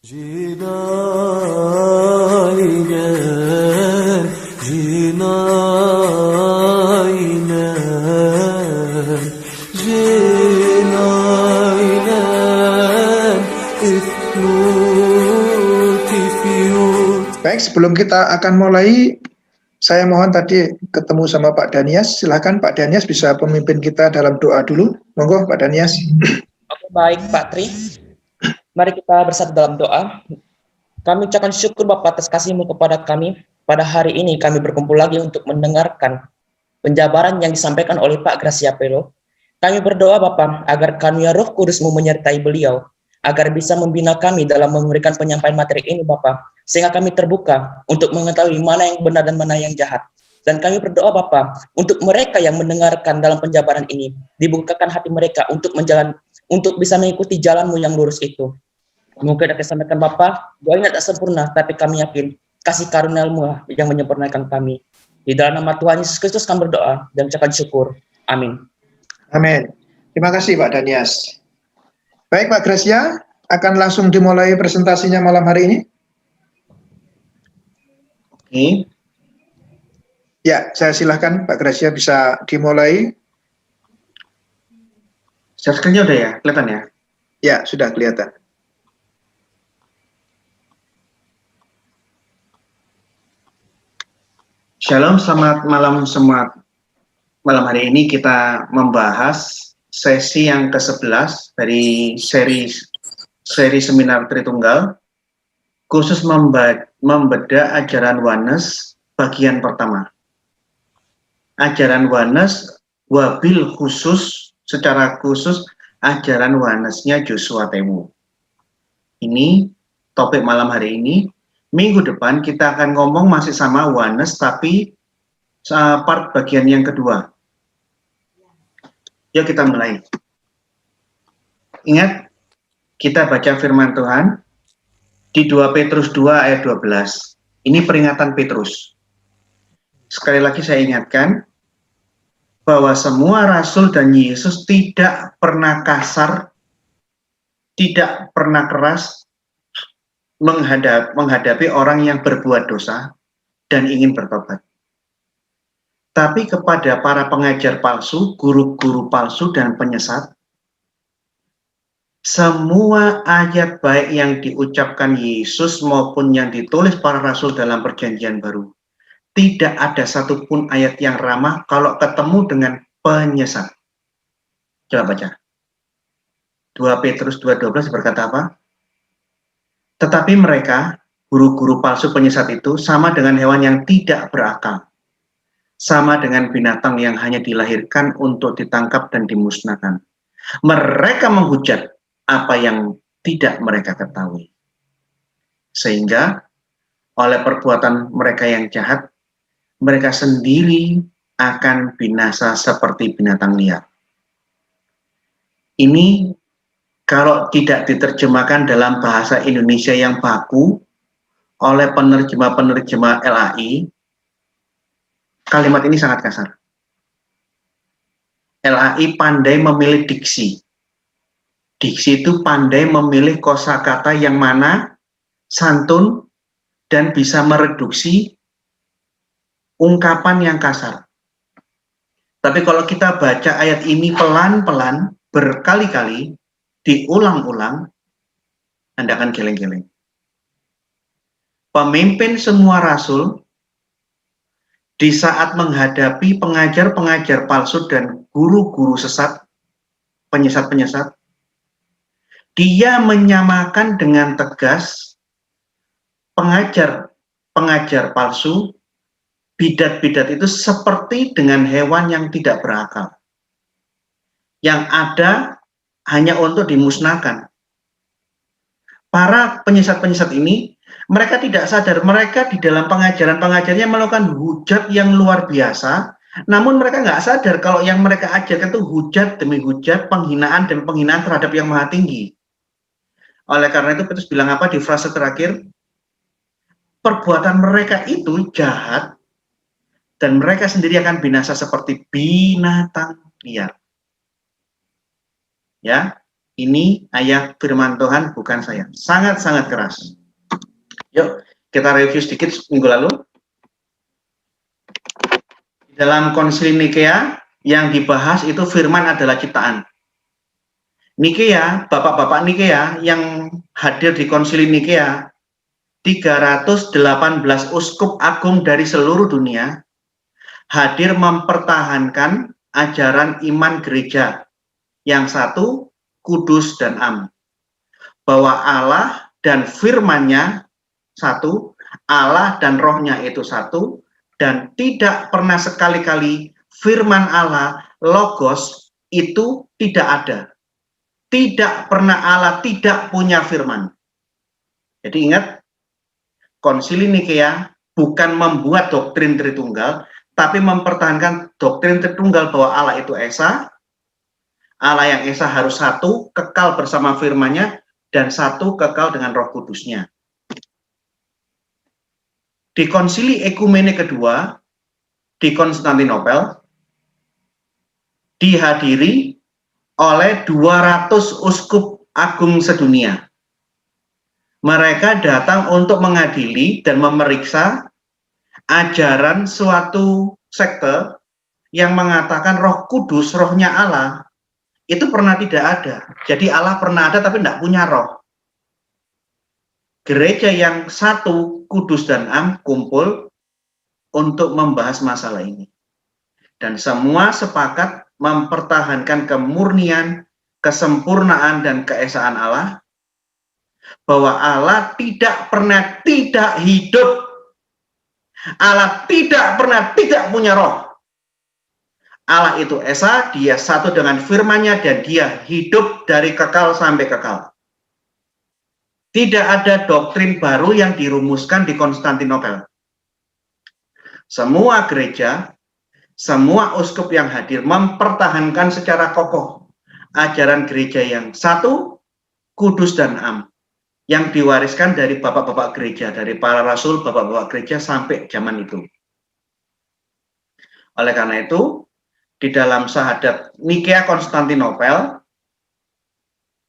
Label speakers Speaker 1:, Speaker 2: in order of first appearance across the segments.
Speaker 1: Cinaynen, cinaynen, cinaynen, ifnutifiyut.
Speaker 2: Baik, sebelum kita akan mulai, saya mohon tadi ketemu sama Pak Danias. Silakan Pak Danias bisa pemimpin kita dalam doa dulu. Monggo Pak Danias.
Speaker 3: Oke, baik Pak Tri. Mari kita bersatu dalam doa. Kami ucapkan syukur Bapak atas kasih-Mu kepada kami. Pada hari ini kami berkumpul lagi untuk mendengarkan penjabaran yang disampaikan oleh Pak Gracia Pelo. Kami berdoa Bapak agar karunia Roh Kudus-Mu menyertai beliau, agar bisa membina kami dalam memberikan penyampaian materi ini Bapak, sehingga kami terbuka untuk mengetahui mana yang benar dan mana yang jahat. Dan kami berdoa Bapak untuk mereka yang mendengarkan dalam penjabaran ini, dibukakan hati mereka untuk bisa mengikuti jalan-Mu yang lurus itu. Mungkin akan sampaikan Bapak, doa ini tak sempurna, tapi kami yakin kasih karunia-Mu yang menyempurnakan kami. Di dalam nama Tuhan Yesus Kristus kami berdoa dan ucapkan syukur. Amin.
Speaker 2: Amin. Terima kasih Pak Danias. Baik Pak Gracia, akan langsung dimulai presentasinya malam hari ini.
Speaker 4: Oke.
Speaker 2: Ya, saya silahkan Pak Gracia bisa dimulai.
Speaker 4: Share screen-nya udah ya? Kelihatan ya?
Speaker 2: Ya, sudah kelihatan.
Speaker 4: Shalom, selamat malam semua. Malam hari ini kita membahas sesi yang ke-11 dari seri seminar Tritunggal, khusus membedah ajaran Oneness bagian pertama. Ajaran Oneness, wabil khusus, secara khusus ajaran Oneness-nya Joshua Temu. Ini topik malam hari ini. Minggu depan kita akan ngomong masih sama Oneness, tapi part bagian yang kedua. Yuk kita mulai. Ingat, kita baca firman Tuhan di 2 Petrus 2 ayat 12. Ini peringatan Petrus. Sekali lagi saya ingatkan bahwa semua rasul dan Yesus tidak pernah kasar, tidak pernah keras menghadapi orang yang berbuat dosa dan ingin bertobat. Tapi kepada para pengajar palsu, guru-guru palsu dan penyesat, semua ayat baik yang diucapkan Yesus maupun yang ditulis para rasul dalam perjanjian baru, tidak ada satupun ayat yang ramah kalau ketemu dengan penyesat. Coba baca. 2 Petrus 2:12 berkata apa? Tetapi mereka, guru-guru palsu penyesat itu, sama dengan hewan yang tidak berakal. Sama dengan binatang yang hanya dilahirkan untuk ditangkap dan dimusnahkan. Mereka menghujat apa yang tidak mereka ketahui. Sehingga, oleh perbuatan mereka yang jahat, mereka sendiri akan binasa seperti binatang liar. Ini kalau tidak diterjemahkan dalam bahasa Indonesia yang baku oleh penerjemah-penerjemah LAI, kalimat ini sangat kasar. LAI pandai memilih diksi. Diksi itu pandai memilih kosakata yang mana santun dan bisa mereduksi ungkapan yang kasar. Tapi kalau kita baca ayat ini pelan-pelan, berkali-kali, diulang-ulang, Anda akan geleng-geleng. Pemimpin semua rasul di saat menghadapi pengajar-pengajar palsu dan guru-guru sesat, penyesat-penyesat, dia menyamakan dengan tegas pengajar palsu, bidat-bidat itu seperti dengan hewan yang tidak berakal, yang ada hanya untuk dimusnahkan. Para penyesat-penyesat ini, mereka tidak sadar, mereka di dalam pengajaran-pengajarannya melakukan hujat yang luar biasa, namun mereka nggak sadar kalau yang mereka ajarkan itu hujat demi hujat, penghinaan demi penghinaan terhadap yang maha tinggi. Oleh karena itu, Petrus bilang apa di frase terakhir? Perbuatan mereka itu jahat, dan mereka sendiri akan binasa seperti binatang liar. Ya, ini ayat firman Tuhan, bukan saya. Sangat-sangat keras. Yuk, kita review sedikit minggu lalu. Dalam Konsili Nikea, yang dibahas itu firman adalah ciptaan. Nikea, bapak-bapak Nikea yang hadir di Konsili Nikea, 318 uskup agung dari seluruh dunia, hadir mempertahankan ajaran iman gereja yang satu, kudus dan am. Bahwa Allah dan firman-Nya satu, Allah dan rohnya itu satu, dan tidak pernah sekali-kali firman Allah, logos, itu tidak ada. Tidak pernah Allah tidak punya firman. Jadi ingat, Konsili Nikea bukan membuat doktrin Tritunggal, tapi mempertahankan doktrin Tritunggal bahwa Allah itu Esa, Allah yang Esa harus satu, kekal bersama firman-Nya, dan satu kekal dengan Roh Kudus-Nya. Di Konsili Ekumene kedua, di Konstantinopel, dihadiri oleh 200 uskup agung sedunia. Mereka datang untuk mengadili dan memeriksa ajaran suatu sekte yang mengatakan Roh Kudus, rohnya Allah, itu pernah tidak ada. Jadi Allah pernah ada tapi tidak punya roh. Gereja yang satu, kudus dan am, kumpul untuk membahas masalah ini. Dan semua sepakat mempertahankan kemurnian, kesempurnaan, dan keesaan Allah. Bahwa Allah tidak pernah tidak hidup. Allah tidak pernah tidak punya roh. Allah itu Esa, dia satu dengan firman-Nya, dan dia hidup dari kekal sampai kekal. Tidak ada doktrin baru yang dirumuskan di Konstantinopel. Semua gereja, semua uskup yang hadir mempertahankan secara kokoh ajaran gereja yang satu, kudus dan am, yang diwariskan dari bapak-bapak gereja, dari para rasul, bapak-bapak gereja sampai zaman itu. Oleh karena itu, di dalam Syahadat Nikea Konstantinopel,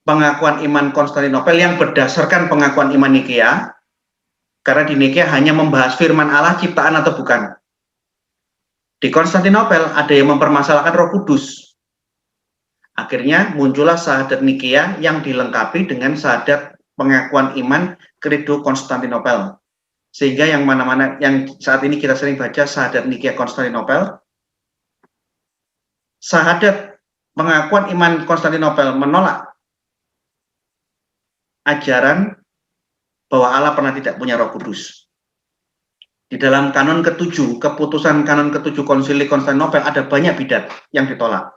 Speaker 4: pengakuan iman Konstantinopel yang berdasarkan pengakuan iman Nikea, karena di Nikea hanya membahas firman Allah ciptaan atau bukan. Di Konstantinopel ada yang mempermasalahkan Roh Kudus. Akhirnya muncullah Syahadat Nikea yang dilengkapi dengan Syahadat pengakuan iman Credo Konstantinopel. Sehingga yang mana-mana yang saat ini kita sering baca Syahadat Nikea Konstantinopel, Syahadat pengakuan iman Konstantinopel menolak ajaran bahwa Allah pernah tidak punya Roh Kudus. Di dalam kanon ke-7, keputusan kanon ke-7 Konsili Konstantinopel ada banyak bidat yang ditolak.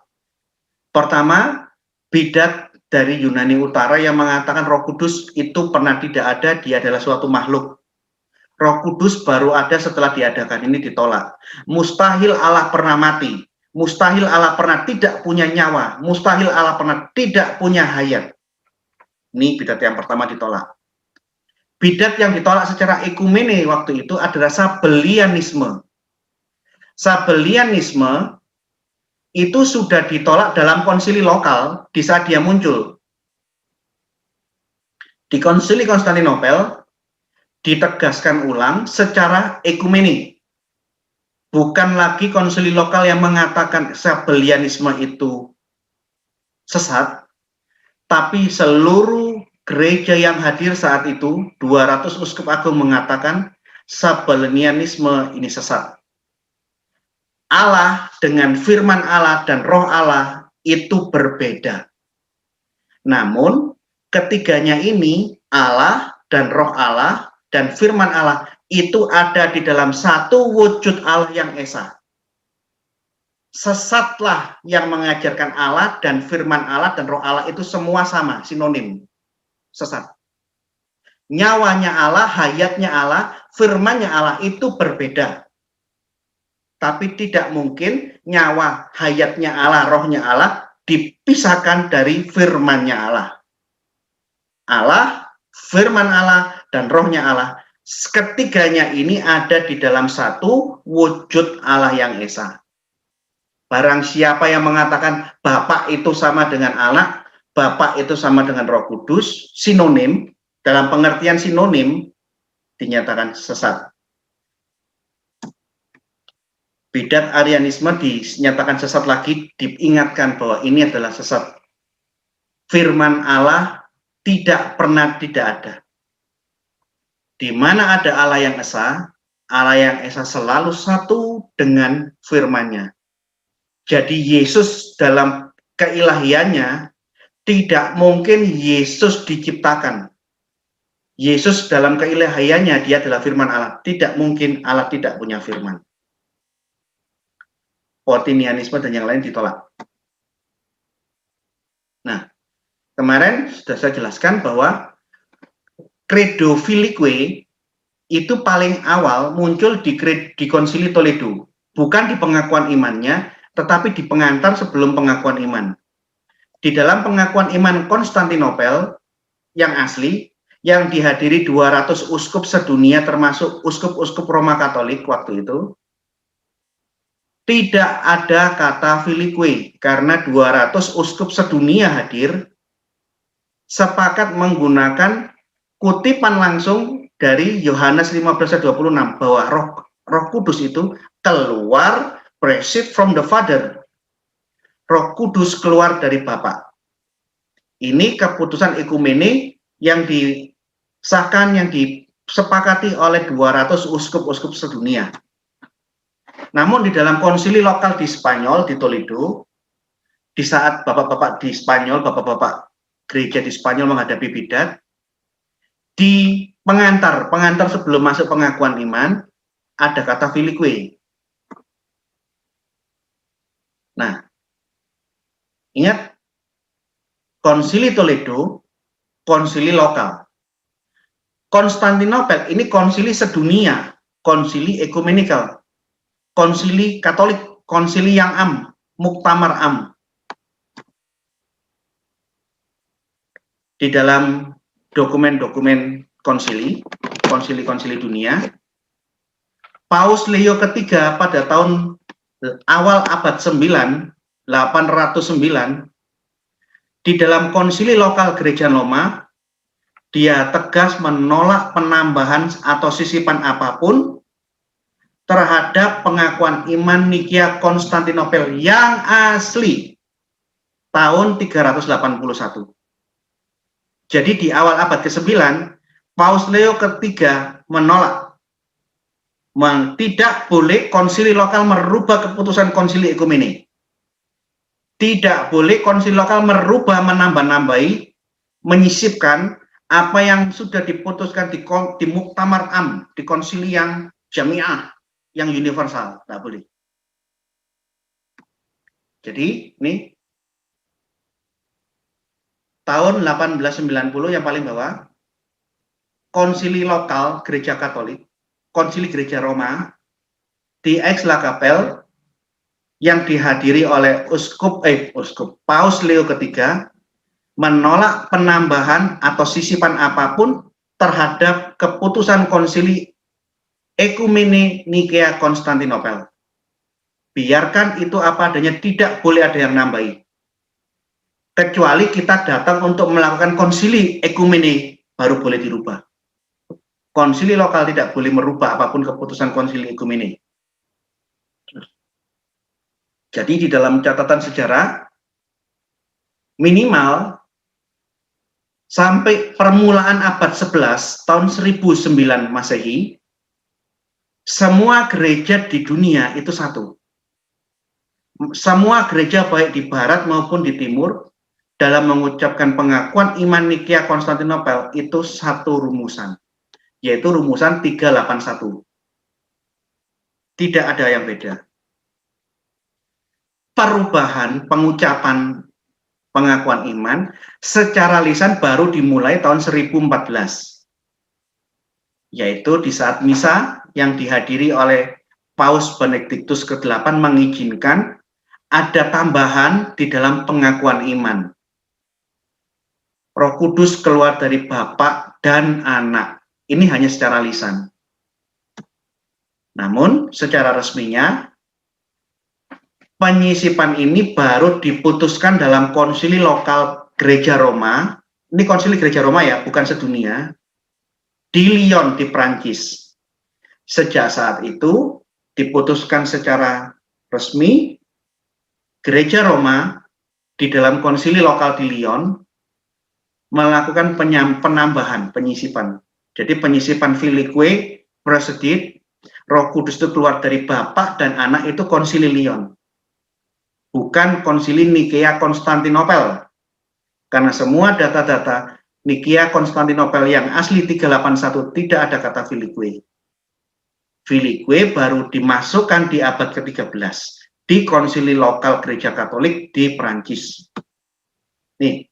Speaker 4: Pertama, bidat dari Yunani Utara yang mengatakan Roh Kudus itu pernah tidak ada, dia adalah suatu makhluk. Roh Kudus baru ada setelah diadakan, ini ditolak. Mustahil Allah pernah mati. Mustahil Allah pernah tidak punya nyawa, mustahil Allah pernah tidak punya hayat. Ini bidat yang pertama ditolak. Bidat yang ditolak secara ekumene waktu itu adalah Sabellianisme. Sabellianisme itu sudah ditolak dalam konsili lokal di saat dia muncul. Di Konsili Konstantinopel ditegaskan ulang secara ekumene. Bukan lagi konsili lokal yang mengatakan Sabellianisme itu sesat, tapi seluruh gereja yang hadir saat itu, 200 uskup agung mengatakan Sabellianisme ini sesat. Allah dengan firman Allah dan roh Allah itu berbeda. Namun, ketiganya ini, Allah dan roh Allah dan firman Allah, itu ada di dalam satu wujud Allah yang Esa. Sesatlah yang mengajarkan Allah dan firman Allah dan roh Allah itu semua sama, sinonim. Sesat. Nyawanya Allah, hayatnya Allah, firmannya Allah itu berbeda. Tapi tidak mungkin nyawa, hayatnya Allah, rohnya Allah dipisahkan dari firmannya Allah. Allah, firman Allah, dan rohnya Allah ketiganya ini ada di dalam satu wujud Allah yang esa. Barang siapa yang mengatakan Bapa itu sama dengan Anak, Bapa itu sama dengan Roh Kudus, sinonim, dalam pengertian sinonim, dinyatakan sesat. Bidat Arianisme dinyatakan sesat lagi, diingatkan bahwa ini adalah sesat. Firman Allah tidak pernah tidak ada. Di mana ada Allah yang esa selalu satu dengan firman-Nya. Jadi Yesus dalam keilahiannya tidak mungkin Yesus diciptakan. Yesus dalam keilahiannya dia adalah firman Allah. Tidak mungkin Allah tidak punya firman. Potinianisme dan yang lain ditolak. Nah, kemarin sudah saya jelaskan bahwa Credo Filioque itu paling awal muncul di Konsili Toledo, bukan di pengakuan imannya, tetapi di pengantar sebelum pengakuan iman. Di dalam pengakuan iman Konstantinopel yang asli, yang dihadiri 200 uskup sedunia termasuk uskup-uskup Roma Katolik waktu itu, tidak ada kata Filioque karena 200 uskup sedunia hadir sepakat menggunakan kutipan langsung dari Yohanes 15:26 bahwa Roh Kudus itu keluar, proceed from the Father. Roh Kudus keluar dari Bapa. Ini keputusan ekumene yang disahkan, yang disepakati oleh 200 uskup-uskup sedunia. Namun di dalam konsili lokal di Spanyol, di Toledo, di saat bapak-bapak di Spanyol, bapak-bapak gereja di Spanyol menghadapi bidat, di pengantar sebelum masuk pengakuan iman, ada kata Filioque. Nah, ingat, konsili Toledo, konsili lokal. Konstantinopel ini konsili sedunia, konsili ekumenikal. Konsili Katolik, konsili yang am, muktamar am. Di dalam dokumen-dokumen konsili dunia, Paus Leo ketiga pada tahun awal abad 9, 809, di dalam konsili lokal gereja Roma, dia tegas menolak penambahan atau sisipan apapun terhadap pengakuan iman Nikia Konstantinopel yang asli tahun 381. Jadi di awal abad ke-9, Paus Leo ketiga menolak. Tidak boleh konsili lokal merubah keputusan konsili ekumene. Tidak boleh konsili lokal merubah, menambah-nambahi, menyisipkan apa yang sudah diputuskan di muktamar am, di konsili yang jamiah, yang universal, tidak boleh. Jadi ini tahun 1890 yang paling bawah, konsili lokal gereja Katolik, konsili gereja Roma di Aix-la-Chapelle yang dihadiri oleh uskup Paus Leo ketiga menolak penambahan atau sisipan apapun terhadap keputusan konsili ekumene Nikea Konstantinopel. Biarkan itu apa adanya, tidak boleh ada yang nambahi. Kecuali kita datang untuk melakukan konsili ekumene, baru boleh dirubah. Konsili lokal tidak boleh merubah apapun keputusan konsili ekumene. Jadi di dalam catatan sejarah, minimal sampai permulaan abad 11 tahun 1009 Masehi, semua gereja di dunia itu satu. Semua gereja baik di barat maupun di timur dalam mengucapkan pengakuan iman Nikea Konstantinopel itu satu rumusan, yaitu rumusan 381. Tidak ada yang beda. Perubahan pengucapan pengakuan iman secara lisan baru dimulai tahun 1014. Yaitu di saat misa yang dihadiri oleh Paus Benediktus ke-8 mengizinkan ada tambahan di dalam pengakuan iman. Roh Kudus keluar dari Bapa dan Anak. Ini hanya secara lisan. Namun secara resminya penyisipan ini baru diputuskan dalam konsili lokal Gereja Roma. Ini konsili Gereja Roma ya, bukan sedunia. Di Lyon di Prancis. Sejak saat itu diputuskan secara resmi Gereja Roma di dalam konsili lokal di Lyon melakukan penambahan penyisipan. Jadi penyisipan Filioque Procedit, Roh Kudus itu keluar dari Bapa dan Anak, itu konsili Lyon. Bukan konsili Nikea Konstantinopel. Karena semua data-data Nikea Konstantinopel yang asli 381 tidak ada kata Filioque. Filioque baru dimasukkan di abad ke-13 di konsili lokal Gereja Katolik di Prancis. Nih.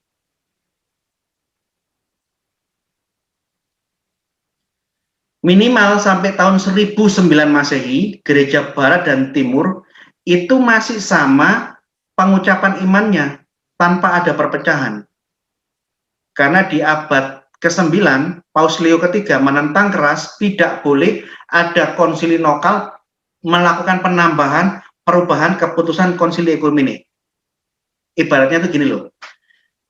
Speaker 4: Minimal sampai tahun 1009 Masehi, Gereja Barat dan Timur itu masih sama pengucapan imannya tanpa ada perpecahan. Karena di abad ke-9, Paus Leo III menentang keras tidak boleh ada konsili lokal melakukan penambahan, perubahan keputusan konsili ekumene. Ibaratnya itu gini loh,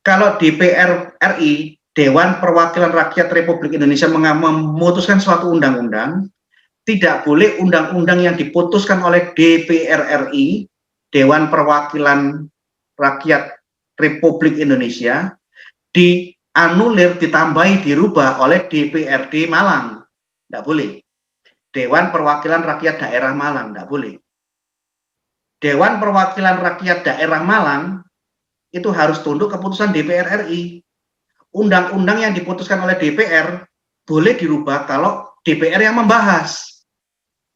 Speaker 4: kalau DPR RI, Dewan Perwakilan Rakyat Republik Indonesia memutuskan suatu undang-undang, tidak boleh undang-undang yang diputuskan oleh DPR RI, Dewan Perwakilan Rakyat Republik Indonesia, dianulir, ditambahi, dirubah oleh DPRD Malang. Tidak boleh. Dewan Perwakilan Rakyat Daerah Malang, tidak boleh. Dewan Perwakilan Rakyat Daerah Malang itu harus tunduk keputusan DPR RI. Undang-undang yang diputuskan oleh DPR boleh dirubah kalau DPR yang membahas.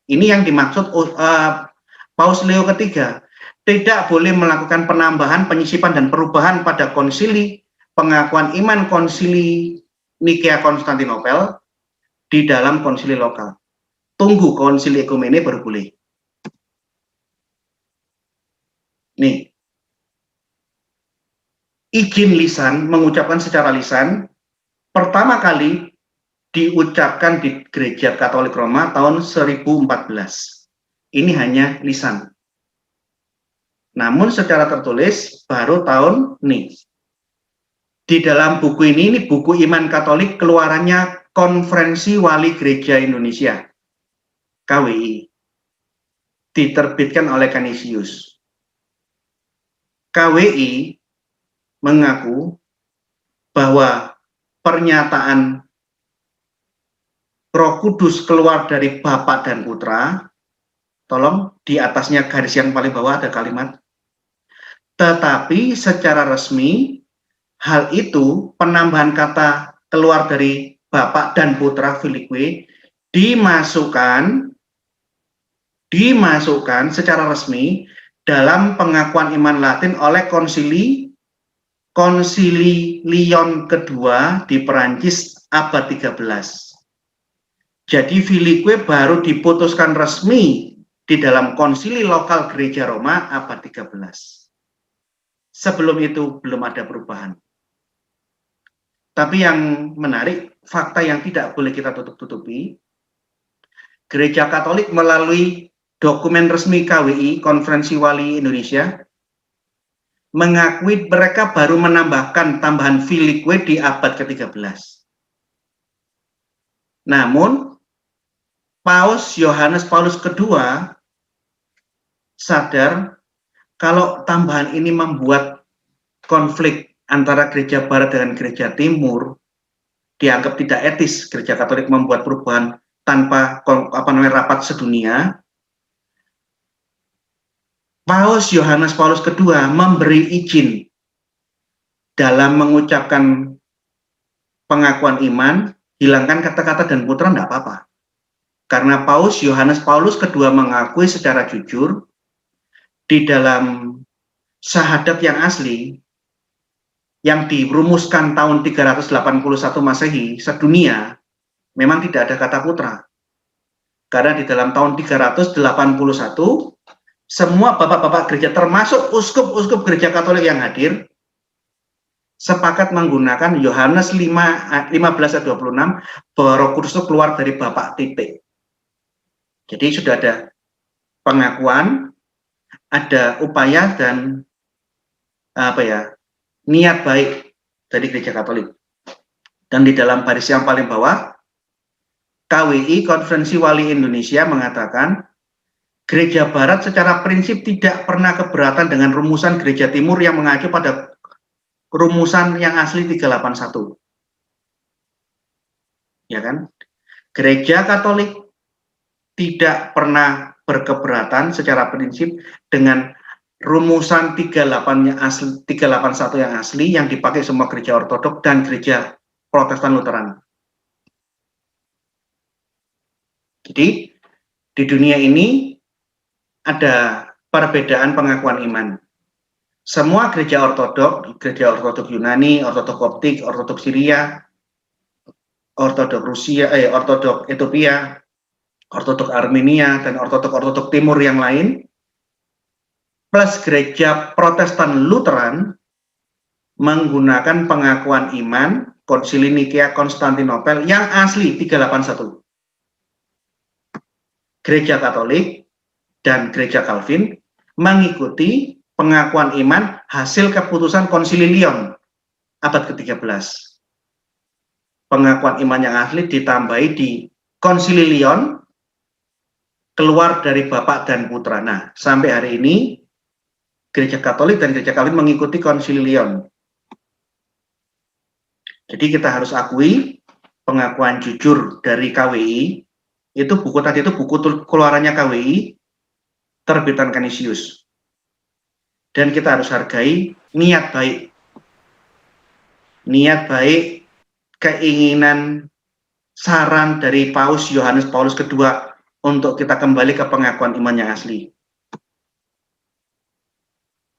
Speaker 4: Ini yang dimaksud Paus Leo III. Tidak boleh melakukan penambahan, penyisipan, dan perubahan pada konsili pengakuan iman konsili Nikea Konstantinopel di dalam konsili lokal. Tunggu konsili ekumene baru boleh. Nih, izin lisan, mengucapkan secara lisan, pertama kali diucapkan di Gereja Katolik Roma tahun 1014. Ini hanya lisan. Namun secara tertulis baru tahun nih. Di dalam buku ini buku Iman Katolik, keluarannya Konferensi Wali Gereja Indonesia, KWI. Diterbitkan oleh Canisius. KWI mengaku bahwa pernyataan Roh Kudus keluar dari Bapa dan Putra, tolong di atasnya garis yang paling bawah ada kalimat, tetapi secara resmi hal itu penambahan kata keluar dari Bapa dan Putra Filioque dimasukkan secara resmi dalam pengakuan iman Latin oleh Konsili Lyon kedua di Perancis abad 13. Jadi Filioque baru diputuskan resmi di dalam konsili lokal Gereja Roma abad 13. Sebelum itu belum ada perubahan. Tapi yang menarik, fakta yang tidak boleh kita tutup-tutupi, Gereja Katolik melalui dokumen resmi KWI, Konferensi Wali Indonesia, mengakui mereka baru menambahkan tambahan Filioque di abad ke-13. Namun, Paus Yohanes Paulus II sadar kalau tambahan ini membuat konflik antara Gereja Barat dengan Gereja Timur, dianggap tidak etis Gereja Katolik membuat perubahan tanpa rapat sedunia. Paus Yohanes Paulus II memberi izin dalam mengucapkan pengakuan iman, hilangkan kata-kata dan putra, tidak apa-apa. Karena Paus Yohanes Paulus II mengakui secara jujur di dalam syahadat yang asli yang dirumuskan tahun 381 Masehi sedunia memang tidak ada kata putra. Karena di dalam tahun 381 semua bapak-bapak gereja termasuk uskup-uskup Gereja Katolik yang hadir sepakat menggunakan Yohanes 15 ayat 26 bahwa Roh Kudus itu keluar dari Bapa, titik. Jadi sudah ada pengakuan, ada upaya dan niat baik dari Gereja Katolik. Dan di dalam baris yang paling bawah, KWI, Konferensi Wali Indonesia, mengatakan Gereja Barat secara prinsip tidak pernah keberatan dengan rumusan Gereja Timur yang mengacu pada rumusan yang asli 381. Ya kan? Gereja Katolik tidak pernah berkeberatan secara prinsip dengan rumusan 381 yang asli yang dipakai semua gereja ortodok dan gereja Protestan Lutheran. Jadi di dunia ini ada perbedaan pengakuan iman. Semua gereja ortodok Yunani, ortodok Koptik, ortodok Syria, ortodok Rusia, ortodok Ethiopia, ortodok Armenia, dan ortodok Timur yang lain, plus gereja Protestan Lutheran menggunakan pengakuan iman Konsili Nikea Konstantinopel yang asli 381. Gereja Katolik dan Gereja Calvin mengikuti pengakuan iman hasil keputusan Konsili Lyon abad ke-13. Pengakuan iman yang asli ditambahi di Konsili Lyon, keluar dari Bapa dan Putra. Nah, sampai hari ini Gereja Katolik dan Gereja Calvin mengikuti Konsili Lyon. Jadi kita harus akui pengakuan jujur dari KWI, itu buku tadi itu buku keluarannya KWI, terbitan Canisius. Dan kita harus hargai niat baik. Niat baik, keinginan, saran dari Paus Yohanes Paulus II untuk kita kembali ke pengakuan iman yang asli.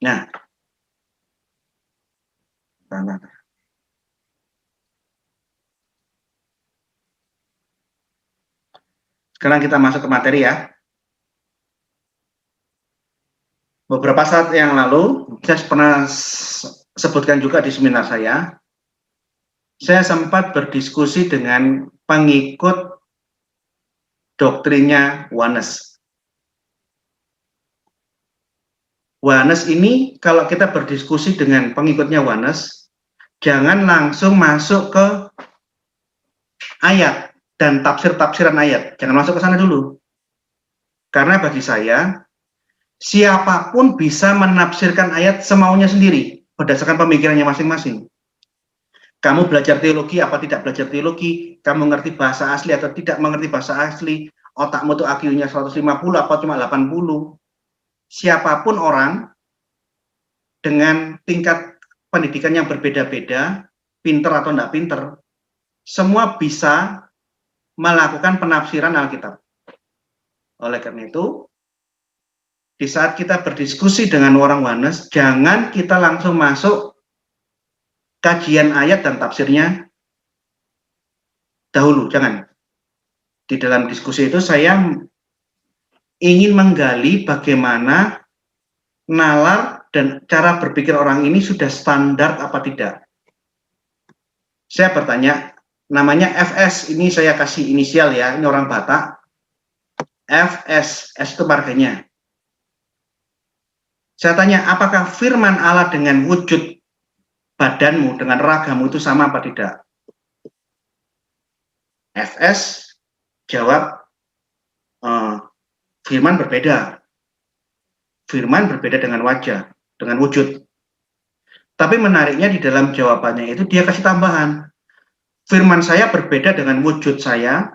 Speaker 4: Nah, sekarang kita masuk ke materi ya. Beberapa saat yang lalu, saya pernah sebutkan juga di seminar saya sempat berdiskusi dengan pengikut doktrinnya Oneness. Oneness ini, kalau kita berdiskusi dengan pengikutnya Oneness, jangan langsung masuk ke ayat dan tafsir-tafsiran ayat. Jangan masuk ke sana dulu. Karena bagi saya, siapapun bisa menafsirkan ayat semaunya sendiri, berdasarkan pemikirannya masing-masing. Kamu belajar teologi apa tidak belajar teologi, kamu ngerti bahasa asli atau tidak mengerti bahasa asli, otakmu tuh IQ-nya 150 apa cuma 80. Siapapun orang dengan tingkat pendidikan yang berbeda-beda, pinter atau tidak pinter, semua bisa melakukan penafsiran Alkitab. Oleh karena itu, di saat kita berdiskusi dengan orang Oneness, jangan kita langsung masuk kajian ayat dan tafsirnya dahulu, jangan. Di dalam diskusi itu saya ingin menggali bagaimana nalar dan cara berpikir orang ini sudah standar apa tidak. Saya bertanya, namanya FS, ini saya kasih inisial ya, ini orang Batak. FS, S itu marganya. Saya tanya, apakah firman Allah dengan wujud badanmu, dengan ragamu itu sama apa tidak? FS jawab, firman berbeda. Firman berbeda dengan wajah, dengan wujud. Tapi menariknya di dalam jawabannya itu dia kasih tambahan. Firman saya berbeda dengan wujud saya,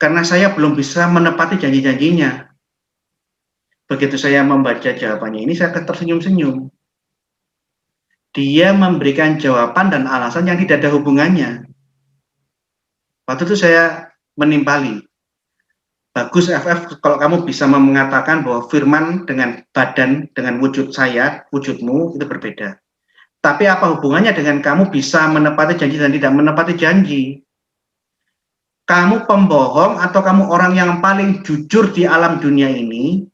Speaker 4: karena saya belum bisa menepati janji-janjinya. Begitu saya membaca jawabannya ini, saya tersenyum-senyum. Dia memberikan jawaban dan alasan yang tidak ada hubungannya. Waktu itu saya menimpali. Bagus FF kalau kamu bisa mengatakan bahwa firman dengan badan, dengan wujud saya, wujudmu itu berbeda. Tapi apa hubungannya dengan kamu bisa menepati janji dan tidak menepati janji? Kamu pembohong atau kamu orang yang paling jujur di alam dunia ini?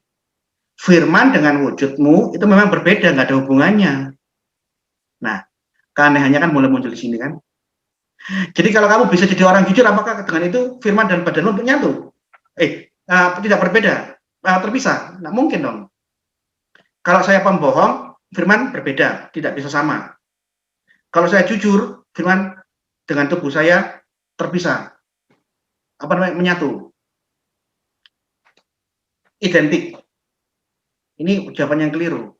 Speaker 4: Firman dengan wujudmu itu memang berbeda, nggak ada hubungannya. Nah, Keanehannya kan mulai muncul di sini kan. Jadi kalau kamu bisa jadi orang jujur, apakah dengan itu firman dan badanmu menyatu? Tidak berbeda, terpisah? Nah, mungkin dong. Kalau saya pembohong, firman berbeda, tidak bisa sama. Kalau saya jujur, firman dengan tubuh saya terpisah. Apa namanya? Menyatu. Identik. Ini jawaban yang keliru.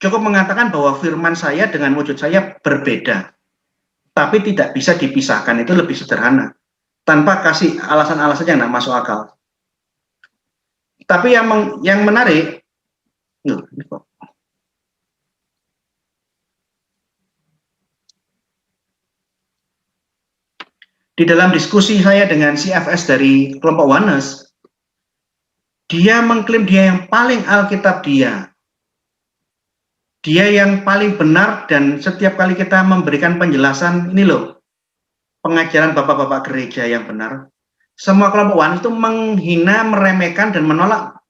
Speaker 4: Cukup mengatakan bahwa firman saya dengan wujud saya berbeda. Tapi tidak bisa dipisahkan, itu lebih sederhana. Tanpa kasih alasan-alasan yang tidak masuk akal. Tapi yang menarik, di dalam diskusi saya dengan CFS dari kelompok Oneness, dia mengklaim dia yang paling Alkitab dia yang paling benar, dan setiap kali kita memberikan penjelasan, ini loh, pengajaran bapak-bapak gereja yang benar, semua kelompok Oneness itu menghina, meremehkan, dan menolak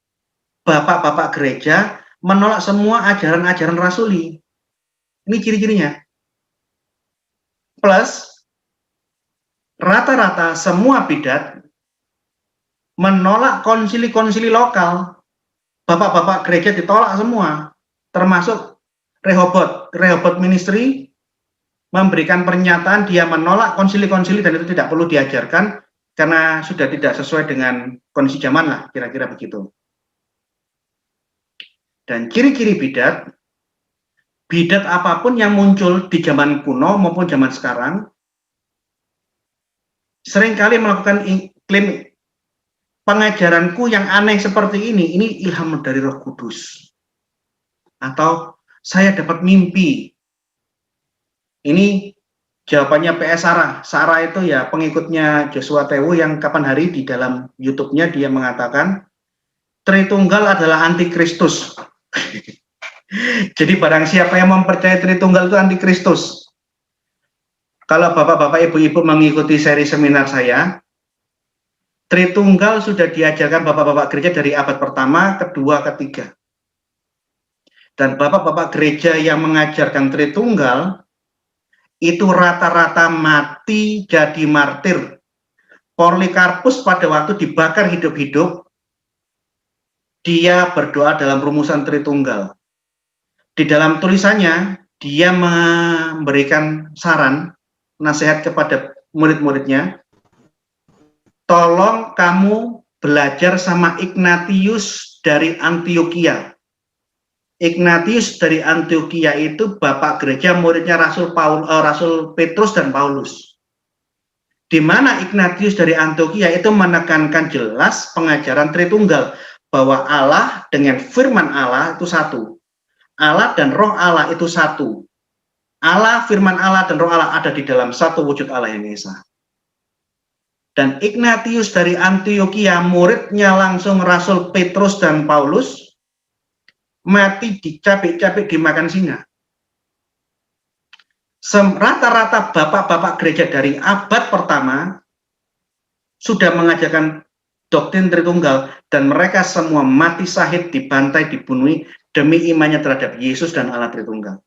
Speaker 4: bapak-bapak gereja, menolak semua ajaran-ajaran rasuli. Ini ciri-cirinya. Plus, rata-rata semua bidat menolak konsili-konsili lokal. Bapak-bapak gereja ditolak semua, termasuk Rehoboth Ministry memberikan pernyataan dia menolak konsili-konsili dan itu tidak perlu diajarkan karena sudah tidak sesuai dengan kondisi zaman lah, kira-kira begitu. Dan ciri-ciri bidat apapun yang muncul di zaman kuno maupun zaman sekarang, seringkali melakukan klaim pengajaranku yang aneh seperti ini ilham dari Roh Kudus. Atau saya dapat mimpi. Ini jawabannya PS Sarah. Sarah itu ya pengikutnya Joshua Tewu yang kapan hari di dalam YouTube-nya dia mengatakan Tritunggal adalah antikristus. Jadi barang siapa yang mempercayai Tritunggal itu antikristus. Kalau bapak-bapak, ibu-ibu mengikuti seri seminar saya, Tritunggal sudah diajarkan bapak-bapak gereja dari abad pertama, kedua, ketiga. Dan bapak-bapak gereja yang mengajarkan Tritunggal itu rata-rata mati jadi martir. Polikarpus pada waktu dibakar hidup-hidup, dia berdoa dalam rumusan Tritunggal. Di dalam tulisannya, dia memberikan saran, nasihat kepada murid-muridnya, tolong kamu belajar sama Ignatius dari Antioquia. Ignatius dari Antioquia itu bapak gereja, muridnya Rasul Petrus dan Paulus. Di mana Ignatius dari Antioquia itu menekankan jelas pengajaran Tritunggal, bahwa Allah dengan firman Allah itu satu. Allah dan roh Allah itu satu. Allah, firman Allah, dan roh Allah ada di dalam satu wujud Allah yang Esa. Dan Ignatius dari Antioquia, muridnya langsung Rasul Petrus dan Paulus, mati dicabik-cabik dimakan singa. Rata-rata bapak-bapak gereja dari abad pertama sudah mengajarkan doktrin Tritunggal, dan mereka semua mati syahid, dibantai, dibunuh demi imannya terhadap Yesus dan Allah Tritunggal.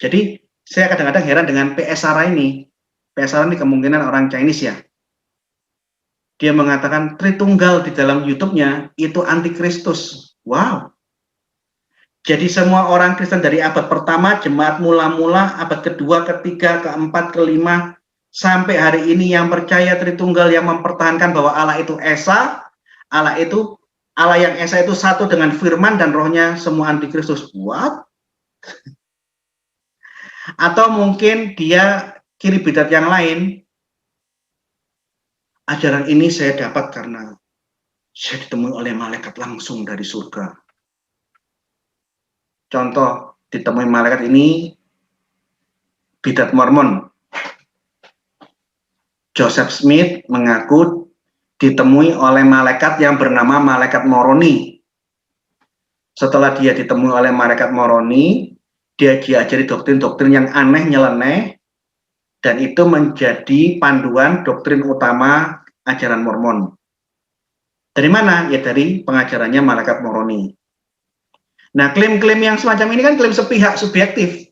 Speaker 4: Jadi saya kadang-kadang heran dengan PS Sarah ini. PS Sarah ini kemungkinan orang Chinese ya. Dia mengatakan Tritunggal di dalam YouTube-nya itu antikristus. Wow. Jadi semua orang Kristen dari abad pertama, jemaat mula-mula, abad kedua, ketiga, keempat, kelima, sampai hari ini yang percaya Tritunggal, yang mempertahankan bahwa Allah itu Esa, Allah yang Esa itu satu dengan firman dan rohnya, semua antikristus. What? Atau mungkin dia kiri bidat yang lain. Ajaran ini saya dapat karena saya ditemui oleh malaikat langsung dari surga. Contoh, ditemui malaikat ini bidat Mormon. Joseph Smith mengaku ditemui oleh malaikat yang bernama malaikat Moroni. Setelah dia ditemui oleh malaikat Moroni, dia diajari doktrin-doktrin yang aneh, nyeleneh, dan itu menjadi panduan doktrin utama ajaran Mormon. Dari mana? Ya dari pengajarannya malaikat Moroni. Nah, klaim-klaim yang semacam ini kan klaim sepihak, subjektif.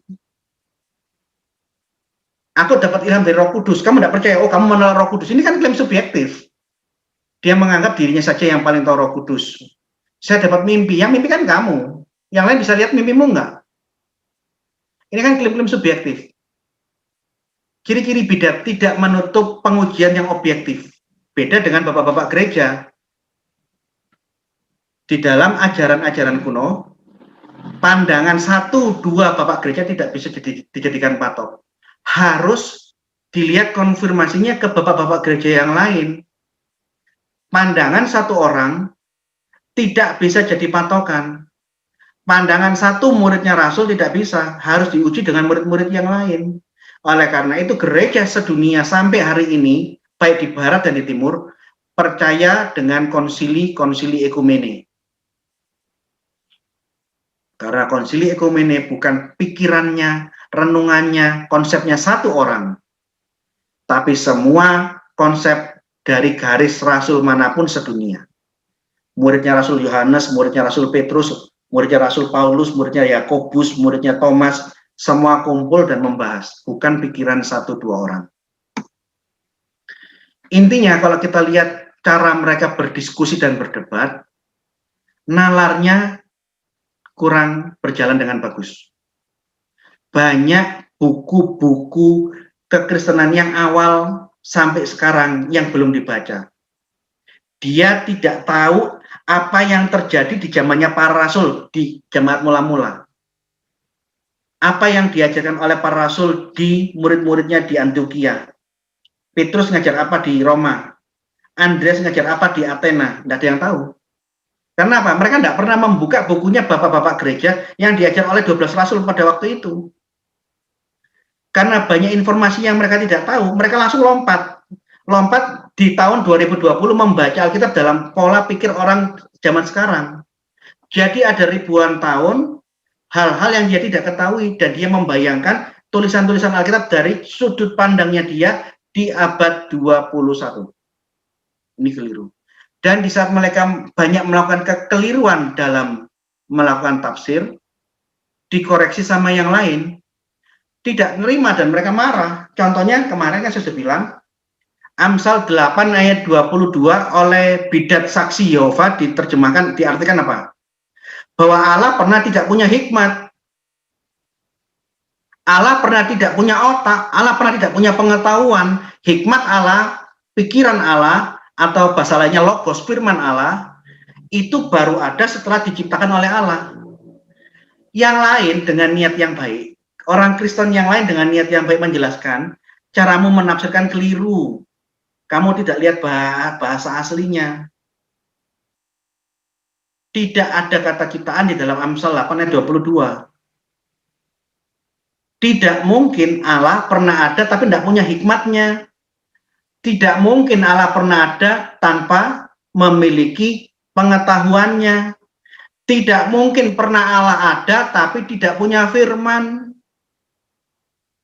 Speaker 4: Aku dapat ilham dari Roh Kudus. Kamu tidak percaya, oh kamu menolak Roh Kudus. Ini kan klaim subjektif. Dia menganggap dirinya saja yang paling tahu Roh Kudus. Saya dapat mimpi, yang mimpi kan kamu. Yang lain bisa lihat mimpimu enggak? Ini kan klaim-klaim subjektif. Ciri-ciri bidat tidak menutup pengujian yang objektif. Beda dengan bapak-bapak gereja. Di dalam ajaran-ajaran kuno, pandangan 1-2 bapak gereja tidak bisa dijadikan patok. Harus dilihat konfirmasinya ke bapak-bapak gereja yang lain. Pandangan satu orang tidak bisa jadi patokan. Pandangan satu muridnya Rasul tidak bisa, harus diuji dengan murid-murid yang lain. Oleh karena itu gereja sedunia sampai hari ini, baik di barat dan di timur, percaya dengan konsili ekumene. Karena konsili ekumene bukan pikirannya, renungannya, konsepnya satu orang, tapi semua konsep dari garis Rasul manapun sedunia. Muridnya Rasul Yohanes, muridnya Rasul Petrus, muridnya Rasul Paulus, muridnya Yakobus, muridnya Thomas, semua kumpul dan membahas, bukan pikiran 1-2 orang. Intinya kalau kita lihat cara mereka berdiskusi dan berdebat, nalarnya kurang berjalan dengan bagus. Banyak buku-buku kekristenan yang awal sampai sekarang yang belum dibaca. Dia tidak tahu apa yang terjadi di zamannya para rasul di jemaat mula-mula. Apa yang diajarkan oleh para rasul di murid-muridnya di Antioquia. Petrus ngajar apa di Roma. Andreas ngajar apa di Athena. Tidak ada yang tahu. Karena apa? Mereka tidak pernah membuka bukunya bapak-bapak gereja yang diajar oleh 12 rasul pada waktu itu. Karena banyak informasi yang mereka tidak tahu, mereka langsung lompat. Lompat di tahun 2020 membaca Alkitab dalam pola pikir orang zaman sekarang. Jadi ada ribuan tahun hal-hal yang dia tidak ketahui dan dia membayangkan tulisan-tulisan Alkitab dari sudut pandangnya dia di abad 21. Ini keliru. Dan di saat mereka banyak melakukan kekeliruan dalam melakukan tafsir, dikoreksi sama yang lain, tidak nerima dan mereka marah. Contohnya kemarin kan saya sudah bilang, Amsal 8 ayat 22 oleh bidat saksi Yehova diterjemahkan, diartikan apa? Bahwa Allah pernah tidak punya hikmat. Allah pernah tidak punya otak. Allah pernah tidak punya pengetahuan. Hikmat Allah, pikiran Allah, atau bahasa lainnya logos, firman Allah, itu baru ada setelah diciptakan oleh Allah. Yang lain dengan niat yang baik, orang Kristen yang lain dengan niat yang baik menjelaskan, caramu menafsirkan keliru. Kamu tidak lihat bahasa aslinya. Tidak ada kata ciptaan di dalam Amsal 8 ayat 22. Tidak mungkin Allah pernah ada tapi tidak punya hikmatnya. Tidak mungkin Allah pernah ada tanpa memiliki pengetahuannya. Tidak mungkin pernah Allah ada tapi tidak punya firman.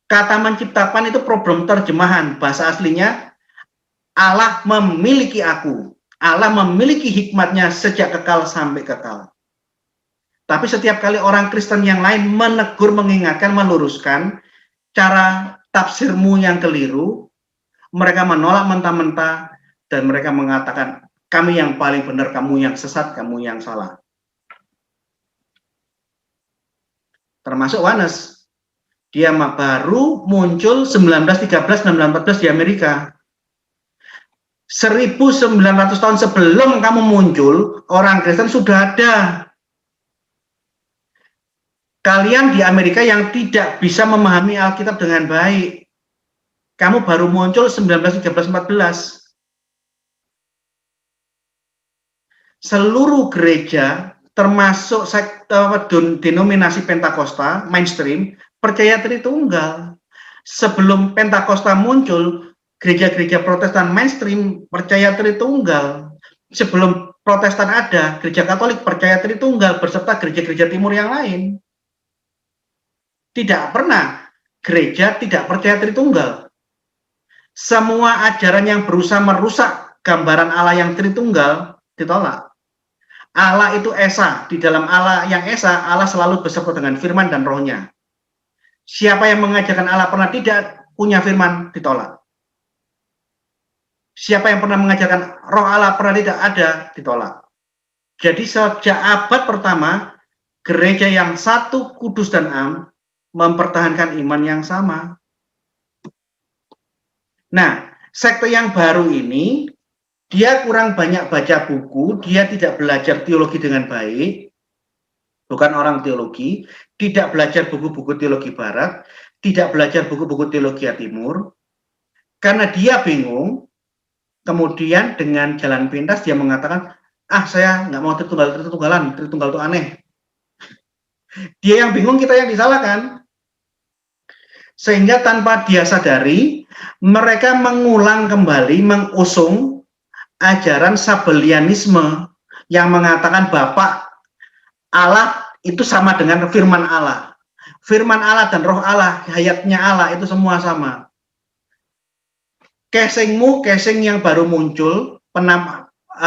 Speaker 4: Kata menciptakan itu problem terjemahan. Bahasa aslinya, Allah memiliki aku. Allah memiliki hikmatnya sejak kekal sampai kekal. Tapi setiap kali orang Kristen yang lain menegur, mengingatkan, meluruskan cara tafsirmu yang keliru, mereka menolak mentah-mentah dan mereka mengatakan, kami yang paling benar, kamu yang sesat, kamu yang salah. Termasuk Yohanes. Dia baru muncul 1913-1914 di Amerika. 1900 tahun sebelum kamu muncul, orang Kristen sudah ada. Kalian di Amerika yang tidak bisa memahami Alkitab dengan baik. Kamu baru muncul 1913-14. Seluruh gereja, termasuk denominasi Pentakosta, mainstream, percaya Tritunggal. Sebelum Pentakosta muncul, gereja-gereja Protestan mainstream percaya Tritunggal. Sebelum Protestan ada, gereja Katolik percaya Tritunggal beserta gereja-gereja timur yang lain. Tidak pernah gereja tidak percaya Tritunggal. Semua ajaran yang berusaha merusak gambaran Allah yang Tritunggal ditolak. Allah itu Esa. Di dalam Allah yang Esa, Allah selalu beserta dengan firman dan rohnya. Siapa yang mengajarkan Allah pernah tidak punya firman ditolak. Siapa yang pernah mengajarkan roh Allah pernah tidak ada, ditolak. Jadi sejak abad pertama, gereja yang satu, kudus dan am, mempertahankan iman yang sama. Nah, sekte yang baru ini, dia kurang banyak baca buku, dia tidak belajar teologi dengan baik, bukan orang teologi, tidak belajar buku-buku teologi barat, tidak belajar buku-buku teologi timur, karena dia bingung, kemudian dengan jalan pintas dia mengatakan, saya nggak mau tritunggalan, tritunggal itu aneh. Dia yang bingung, kita yang disalahkan. Sehingga tanpa dia sadari, mereka mengulang kembali, mengusung ajaran Sabellianisme yang mengatakan Bapa Allah itu sama dengan firman Allah. Firman Allah dan roh Allah, hayatnya Allah itu semua sama. Casing yang baru muncul 1913.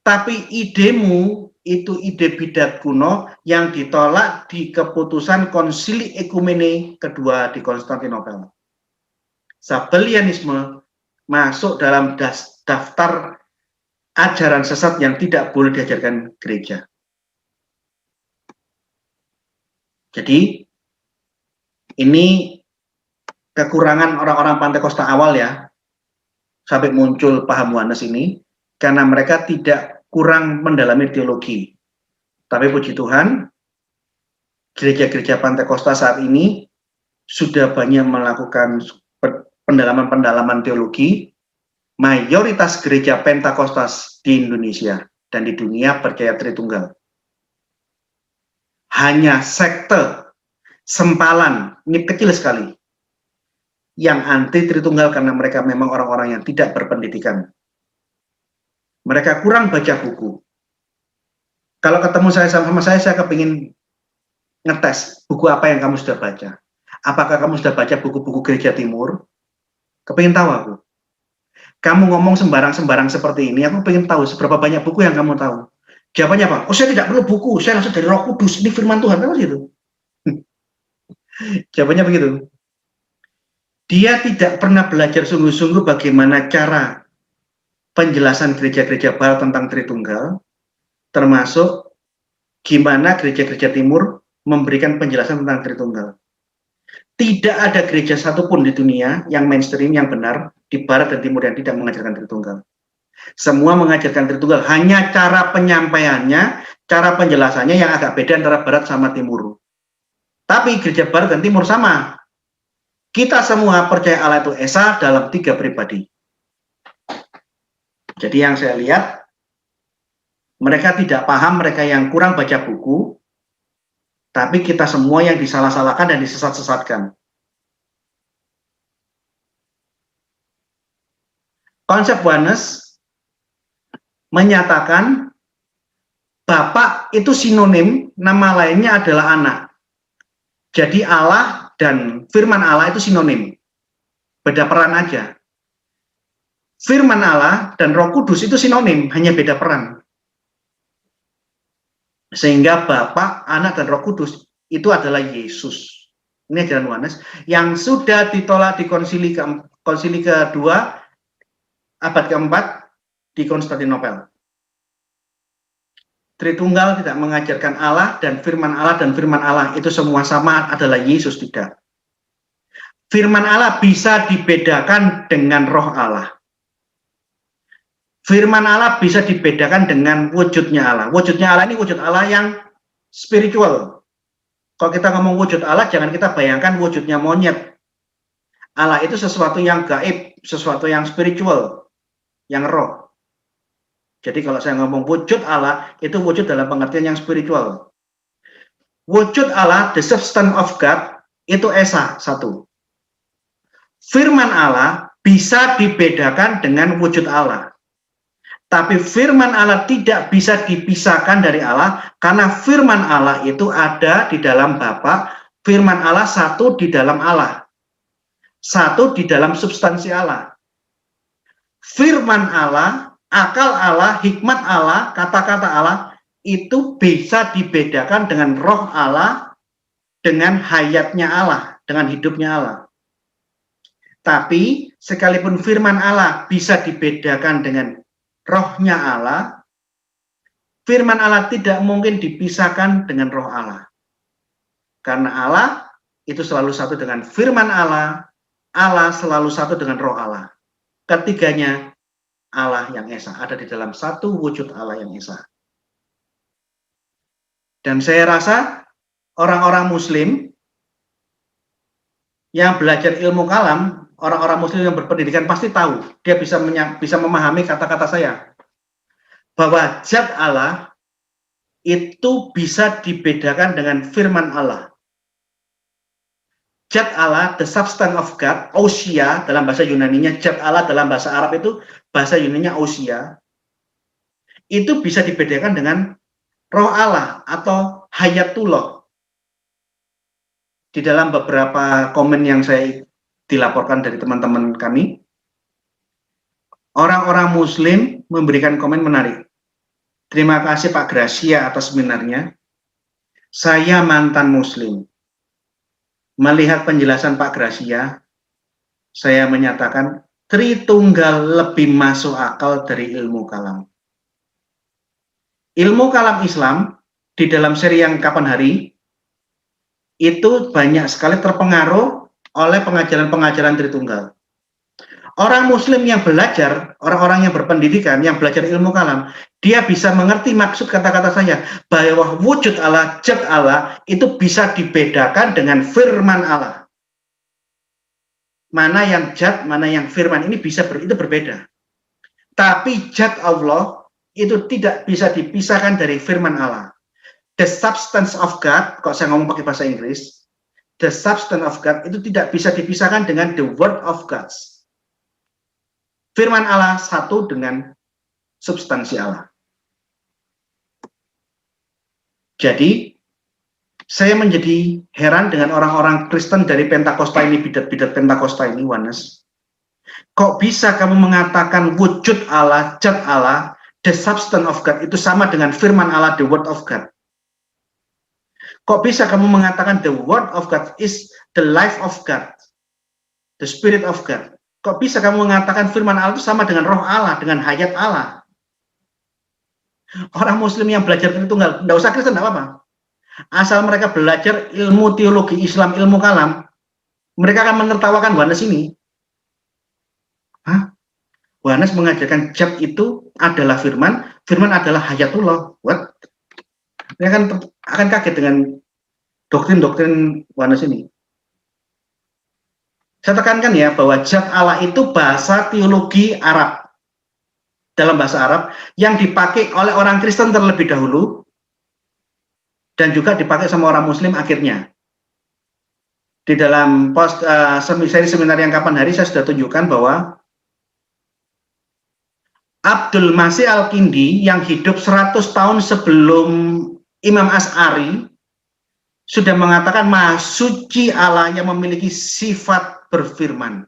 Speaker 4: Tapi idemu itu ide bidat kuno yang ditolak di keputusan Konsili Ekumene kedua di Konstantinopel. Sabellianisme masuk dalam daftar ajaran sesat yang tidak boleh diajarkan gereja. Jadi ini kekurangan orang-orang Pantekosta awal ya, sampai muncul paham oneness ini, karena mereka tidak kurang mendalami teologi. Tapi puji Tuhan, gereja-gereja Pantekosta saat ini sudah banyak melakukan pendalaman-pendalaman teologi. Mayoritas gereja Pentakostas di Indonesia dan di dunia percaya Tritunggal. Hanya sekte, sempalan, ini kecil sekali, yang anti Tritunggal karena mereka memang orang-orang yang tidak berpendidikan. Mereka kurang baca buku. Kalau ketemu sama saya kepingin ngetes buku apa yang kamu sudah baca. Apakah kamu sudah baca buku-buku gereja timur? Kepingin tahu aku. Kamu ngomong sembarang-sembarang seperti ini, aku pengen tahu seberapa banyak buku yang kamu tahu. Jawabannya apa? Saya tidak perlu buku, saya langsung dari Roh Kudus, ini firman Tuhan, kan gitu. Jawabannya begitu. Dia tidak pernah belajar sungguh-sungguh bagaimana cara penjelasan gereja-gereja barat tentang Tritunggal, termasuk gimana gereja-gereja timur memberikan penjelasan tentang Tritunggal. Tidak ada gereja satupun di dunia yang mainstream, yang benar, di barat dan timur yang tidak mengajarkan Tritunggal. Semua mengajarkan Tritunggal, hanya cara penyampaiannya, cara penjelasannya yang agak beda antara barat sama timur. Tapi gereja barat dan timur sama. Kita semua percaya Allah itu Esa dalam 3 pribadi. Jadi yang saya lihat, mereka tidak paham, mereka yang kurang baca buku, tapi kita semua yang disalah-salahkan dan disesat-sesatkan. Konsep oneness menyatakan Bapa itu sinonim, nama lainnya adalah anak. Jadi Allah dan firman Allah itu sinonim. Beda peran aja. Firman Allah dan Roh Kudus itu sinonim, hanya beda peran. Sehingga Bapa, Anak, dan Roh Kudus itu adalah Yesus. Ini ajaran oneness yang sudah ditolak di konsili kedua abad keempat di Konstantinopel. Tritunggal tidak mengajarkan Allah dan firman Allah itu semua sama adalah Yesus, tidak. Firman Allah bisa dibedakan dengan roh Allah. Firman Allah bisa dibedakan dengan wujudnya Allah. Wujudnya Allah ini wujud Allah yang spiritual. Kalau kita ngomong wujud Allah, jangan kita bayangkan wujudnya monyet. Allah itu sesuatu yang gaib, sesuatu yang spiritual, yang roh. Jadi kalau saya ngomong wujud Allah, itu wujud dalam pengertian yang spiritual. Wujud Allah, the substance of God, itu Esa, satu. Firman Allah bisa dibedakan dengan wujud Allah. Tapi firman Allah tidak bisa dipisahkan dari Allah, karena firman Allah itu ada di dalam Bapa, firman Allah satu di dalam Allah. Satu di dalam substansi Allah. Firman Allah, akal Allah, hikmat Allah, kata-kata Allah, itu bisa dibedakan dengan roh Allah, dengan hayatnya Allah, dengan hidupnya Allah. Tapi sekalipun firman Allah bisa dibedakan dengan rohnya Allah, firman Allah tidak mungkin dipisahkan dengan roh Allah. Karena Allah itu selalu satu dengan firman Allah, Allah selalu satu dengan roh Allah. Ketiganya Allah yang Esa, ada di dalam satu wujud Allah yang Esa. Dan saya rasa orang-orang Muslim yang belajar ilmu kalam, orang-orang Muslim yang berpendidikan pasti tahu, dia bisa memahami kata-kata saya, bahwa zat Allah itu bisa dibedakan dengan firman Allah. Zat Allah, the substance of God, ousia dalam bahasa Yunaninya, zat Allah dalam bahasa Arab itu, bahasa Yunaninya ousia, itu bisa dibedakan dengan roh Allah atau hayatullah. Di dalam beberapa komen yang saya dilaporkan dari teman-teman kami, orang-orang Muslim memberikan komen menarik. Terima kasih Pak Gracia atas seminarnya. Saya mantan Muslim. Melihat penjelasan Pak Gracia, saya menyatakan Tritunggal lebih masuk akal dari ilmu kalam. Ilmu kalam Islam di dalam seri yang kapan hari itu banyak sekali terpengaruh oleh pengajaran-pengajaran Tritunggal. Orang Muslim yang belajar, orang-orang yang berpendidikan, yang belajar ilmu kalam, dia bisa mengerti maksud kata-kata saya, bahwa wujud Allah, zat Allah, itu bisa dibedakan dengan firman Allah. Mana yang zat, mana yang firman, ini itu berbeda. Tapi zat Allah itu tidak bisa dipisahkan dari firman Allah. The substance of God, kok saya ngomong pakai bahasa Inggris, the substance of God itu tidak bisa dipisahkan dengan the word of God. Firman Allah satu dengan substansi Allah. Jadi, saya menjadi heran dengan orang-orang Kristen dari Pentakosta ini, bidat-bidat Pentakosta ini, Wanes. Kok bisa kamu mengatakan wujud Allah, zat Allah, the substance of God, itu sama dengan firman Allah, the word of God? Kok bisa kamu mengatakan the word of God is the life of God, the spirit of God? Kok bisa kamu mengatakan firman Allah itu sama dengan roh Allah, dengan hayat Allah? Orang Muslim yang belajar Tritunggal, tidak usah Kristen, tidak apa-apa. Asal mereka belajar ilmu teologi Islam, ilmu kalam, mereka akan menertawakan Wanes ini. Hah? Wanes mengajarkan zat itu adalah firman, firman adalah hayatullah. What? Mereka akan kaget dengan doktrin-doktrin Wanes ini. Saya tekankan ya bahwa zat Allah itu bahasa teologi Arab. Dalam bahasa Arab yang dipakai oleh orang Kristen terlebih dahulu dan juga dipakai sama orang Muslim akhirnya. Di dalam seri seminar yang kapan hari saya sudah tunjukkan bahwa Abdul Masih Al-Kindi yang hidup 100 tahun sebelum Imam Asy'ari sudah mengatakan Maha Suci Allah yang memiliki sifat berfirman.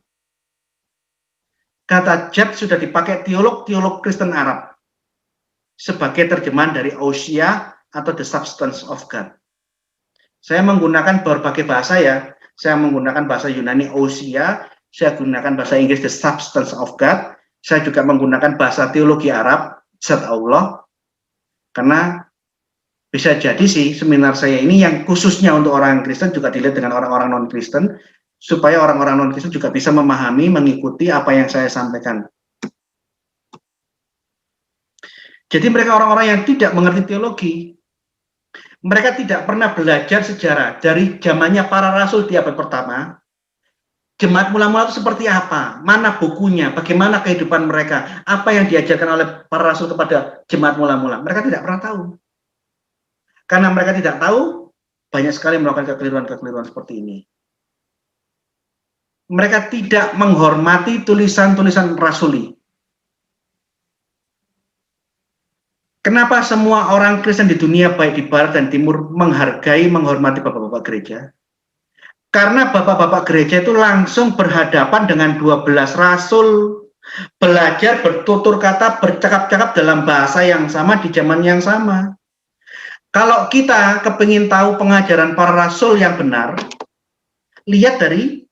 Speaker 4: Kata zat sudah dipakai teolog-teolog Kristen Arab sebagai terjemahan dari ousia atau the substance of God. Saya menggunakan berbagai bahasa ya. Saya menggunakan bahasa Yunani ousia, saya gunakan bahasa Inggris the substance of God. Saya juga menggunakan bahasa teologi Arab, zat Allah. Karena bisa jadi sih seminar saya ini yang khususnya untuk orang Kristen juga dilihat dengan orang-orang non-Kristen, supaya orang-orang non-Kristen juga bisa memahami, mengikuti apa yang saya sampaikan. Jadi mereka orang-orang yang tidak mengerti teologi, mereka tidak pernah belajar sejarah dari zamannya para rasul di abad pertama. Jemaat mula-mula itu seperti apa? Mana bukunya? Bagaimana kehidupan mereka? Apa yang diajarkan oleh para rasul kepada jemaat mula-mula? Mereka tidak pernah tahu. Karena mereka tidak tahu, banyak sekali melakukan kekeliruan-kekeliruan seperti ini. Mereka tidak menghormati tulisan-tulisan rasuli. Kenapa semua orang Kristen di dunia, baik di Barat dan Timur, menghargai, menghormati bapak-bapak gereja? Karena bapak-bapak gereja itu langsung berhadapan dengan 12 rasul, belajar bertutur kata, bercakap-cakap dalam bahasa yang sama di zaman yang sama. Kalau kita kepingin tahu pengajaran para rasul yang benar, lihat dari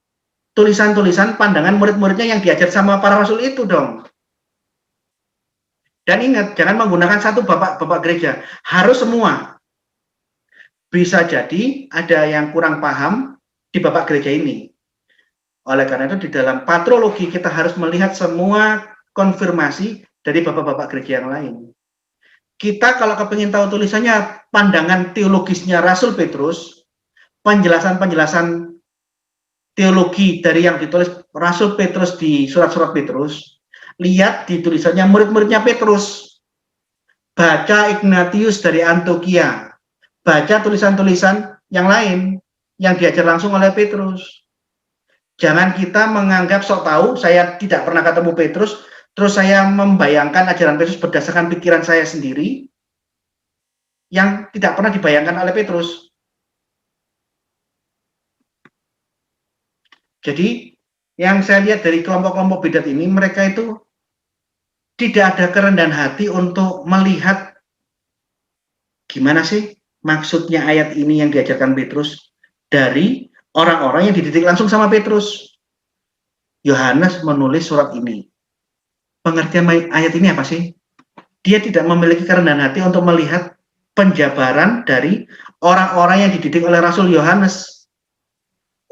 Speaker 4: tulisan-tulisan pandangan murid-muridnya yang diajar sama para rasul itu dong. Dan ingat, jangan menggunakan satu bapak gereja, harus semua. Bisa jadi ada yang kurang paham di bapak gereja ini. Oleh karena itu di dalam patrologi kita harus melihat semua konfirmasi dari bapak-bapak gereja yang lain. Kita kalau kepingin tahu tulisannya, pandangan teologisnya Rasul Petrus, penjelasan-penjelasan teologi dari yang ditulis Rasul Petrus di surat-surat Petrus, lihat di tulisannya murid-muridnya Petrus. Baca Ignatius dari Antioquia, baca tulisan-tulisan yang lain yang diajar langsung oleh Petrus. Jangan kita menganggap sok tahu, saya tidak pernah ketemu Petrus, terus saya membayangkan ajaran Petrus berdasarkan pikiran saya sendiri, yang tidak pernah dibayangkan oleh Petrus. Jadi, yang saya lihat dari kelompok-kelompok bidat ini, mereka itu tidak ada kerendahan hati untuk melihat gimana sih maksudnya ayat ini yang diajarkan Petrus dari orang-orang yang dididik langsung sama Petrus. Yohanes menulis surat ini. Pengertian ayat ini apa sih? Dia tidak memiliki kerendahan hati untuk melihat penjabaran dari orang-orang yang dididik oleh Rasul Yohanes.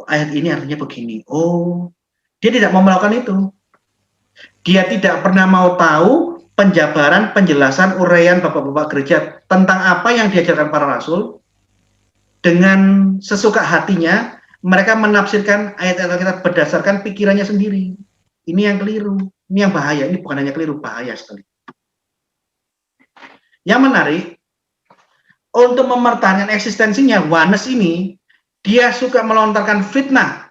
Speaker 4: Ayat ini artinya begini. Oh, dia tidak mau melakukan itu. Dia tidak pernah mau tahu penjabaran, penjelasan, uraian bapak-bapak gereja tentang apa yang diajarkan para rasul. Dengan sesuka hatinya, mereka menafsirkan ayat-ayat Alkitab berdasarkan pikirannya sendiri. Ini yang keliru, ini yang bahaya. Ini bukan hanya keliru, bahaya sekali. Yang menarik, untuk mempertahankan eksistensinya, Yohanes ini, dia suka melontarkan fitnah.